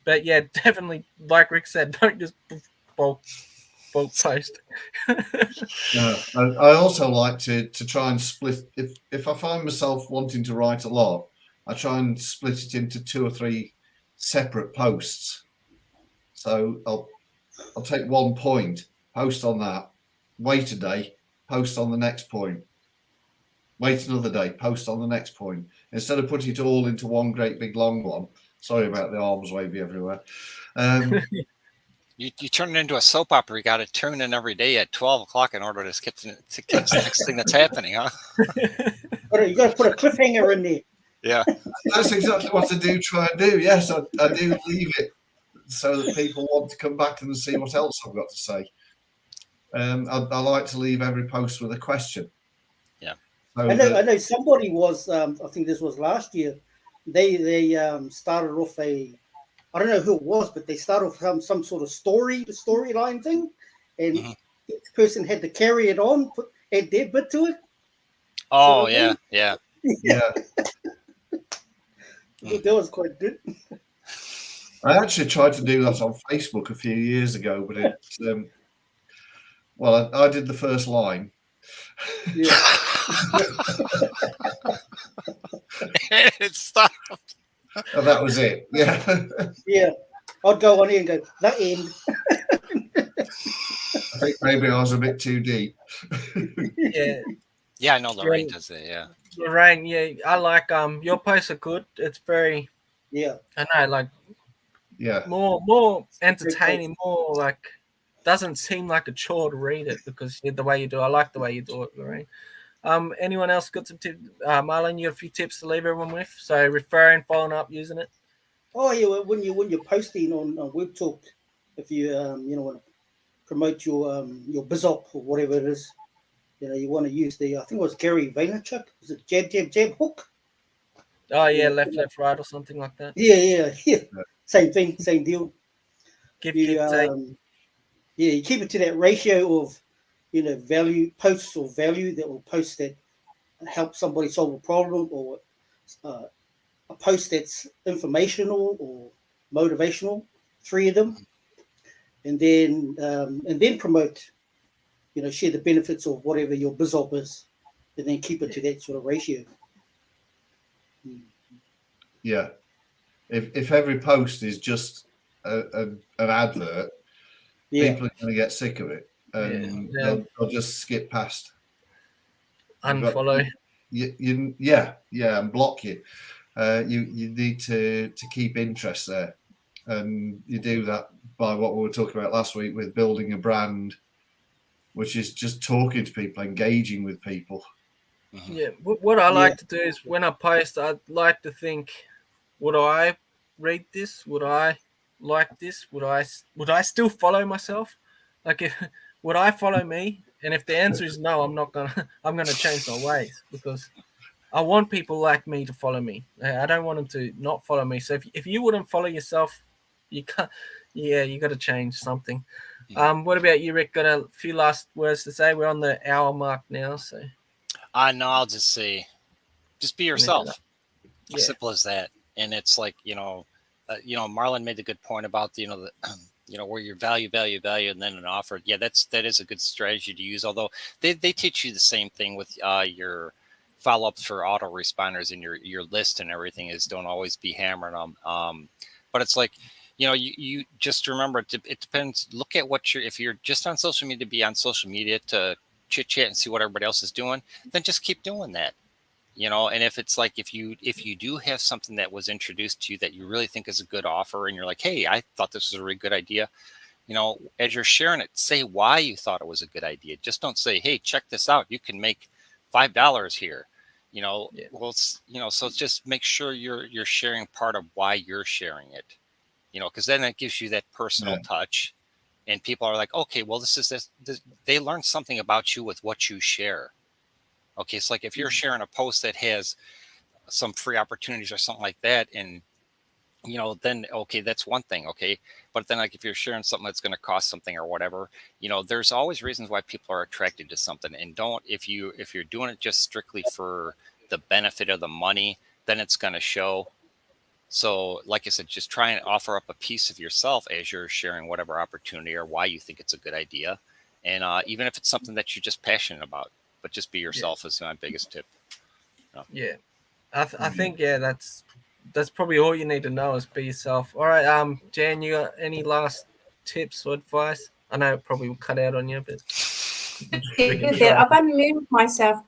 But yeah, definitely, like Rick said, don't just bulk post. I also like to try and split. If I find myself wanting to write a lot, I try and split it into 2 or 3 separate posts. So I'll take one point, post on that, wait a day, post on the next point, wait another day, post on the next point. Instead of putting it all into one great big long one. Sorry about the arms wavy everywhere. You turn it into a soap opera. You got to tune in every day at 12 o'clock in order to catch the next thing that's happening, huh? You got to put a cliffhanger in there. Yeah. That's exactly what I do try and do. Yes, I do leave it so that people want to come back and see what else I've got to say. I like to leave every post with a question. Yeah. So I know somebody was, I think this was last year, they started off I don't know who it was, but they started off some sort of storyline thing, and each person had to carry it on, add their bit to it. Oh, yeah. Yeah. That was quite good. I actually tried to do that on Facebook a few years ago, but I did the first line. Yeah. It stopped. And that was it. Yeah. Yeah. I'd go on here and go, that end. I think maybe I was a bit too deep. Yeah. Yeah, I know Lorraine does that. Yeah. Lorraine, yeah, I like your posts are good. It's very I know, like more entertaining, more like doesn't seem like a chore to read it because the way you do it. I like the way you do it, Lorraine. Anyone else got some tips? Marlon, you got a few tips to leave everyone with? So referring, following up, using it. Oh yeah, when you're posting on Webtalk, if you want to promote your BizOp or whatever it is, you want to use I think it was Gary Vaynerchuk. Was it jab hook? Oh yeah, left, right, or something like that. Yeah. Same thing, same deal. Give, you keep it to that ratio of value posts or value that will post that help somebody solve a problem, or a post that's informational or motivational, 3 of them, and then promote, share the benefits of whatever your BizOp is, and then keep it to that sort of ratio. Yeah. If every post is just an advert, people are going to get sick of it, and they'll just skip past. Unfollow. And block you. You need to keep interest there, and you do that by what we were talking about last week with building a brand, which is just talking to people, engaging with people. Yeah, what I like to do is when I post, I'd like to think, would I read this? Would I like this? Would I still follow myself? Like, would I follow me? And if the answer is no, I'm gonna change my ways, because I want people like me to follow me. I don't want them to not follow me. So if you wouldn't follow yourself, you can't. Yeah, you got to change something. What about you, Rick? Got a few last words to say? We're on the hour mark now, so. No, I'll just say, just be yourself. Yeah. Simple as that. And it's like, Marlon made a good point about where your value, and then an offer. Yeah, that is a good strategy to use. Although they teach you the same thing with your follow-ups for autoresponders and your list and everything, is don't always be hammering them. But it's like, you just remember, it depends. Look at if you're just on social media, to be on social media to chit chat and see what everybody else is doing, then just keep doing that. And if it's like, if you do have something that was introduced to you that you really think is a good offer, and you're like, hey, I thought this was a really good idea, as you're sharing it, say why you thought it was a good idea. Just don't say, hey, check this out, you can make $5 here. So just make sure you're sharing part of why you're sharing it, because then that gives you that personal touch, and people are like, okay, well, this, they learn something about you with what you share. Okay, it's like if you're sharing a post that has some free opportunities or something like that, and then okay, that's one thing. Okay, but then like if you're sharing something that's going to cost something or whatever, there's always reasons why people are attracted to something. And don't, if you're doing it just strictly for the benefit of the money, then it's going to show. So like I said, just try and offer up a piece of yourself as you're sharing whatever opportunity or why you think it's a good idea, and even if it's something that you're just passionate about. But just be yourself is my biggest tip. Yeah, I think that's probably all you need to know, is be yourself. All right, Jan, you got any last tips or advice? I know it probably will cut out on you, but I've unmuted myself.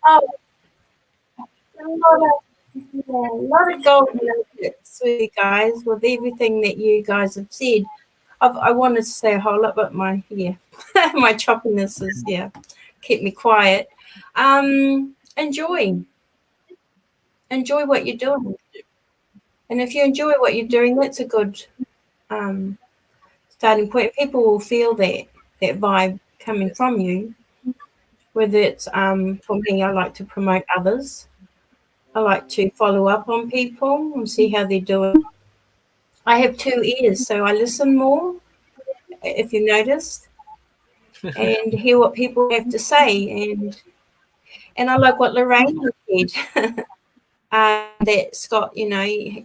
A lot of golden nuggets with you guys, with everything that you guys have said. I wanted to say a whole lot, but my choppiness is keep me quiet. Enjoy what you're doing, and if you enjoy what you're doing, that's a good starting point. People will feel that vibe coming from you. Whether it's for me, I like to promote others. I like to follow up on people and see how they're doing. I have 2 ears, so I listen more, if you noticed, and hear what people have to say. And I like what Lorraine said, that Scott, you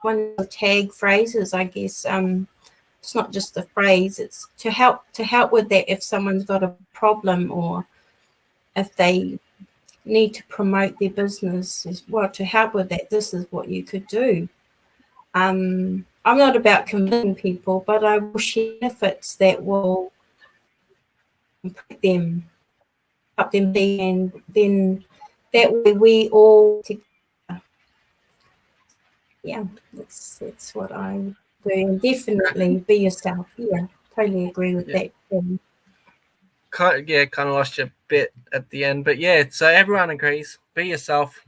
one of the tag phrases, I guess. It's not just a phrase; it's to help with that. If someone's got a problem, or if they need to promote their business, to help with that, this is what you could do. I'm not about convincing people, but I will share benefits that will help them see, and then that way we all together. Yeah, that's what I do. And definitely be yourself. Yeah, totally agree with that. Kind of lost you a bit at the end, but so everyone agrees. Be yourself.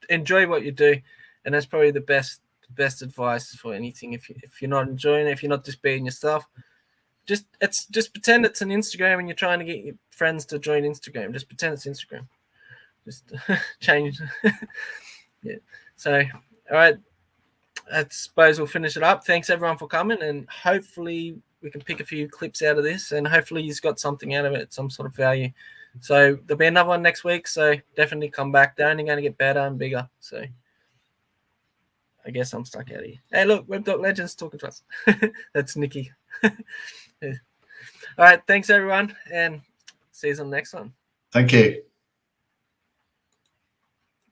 Enjoy what you do, and that's probably the best advice for anything. If you're not enjoying it, if you're not just being yourself, just pretend it's an Instagram and you're trying to get your friends to join Instagram. Just pretend it's Instagram. Just change. Yeah. So, all right. I suppose we'll finish it up. Thanks everyone for coming, and hopefully we can pick a few clips out of this, and hopefully you've got something out of it, some sort of value. So there'll be another one next week. So definitely come back. They're only going to get better and bigger. So I guess I'm stuck out of here. Hey, look, Webtalk Legends talking to us. That's Nikki. All right. Thanks everyone, and see you on the next one. Thank you.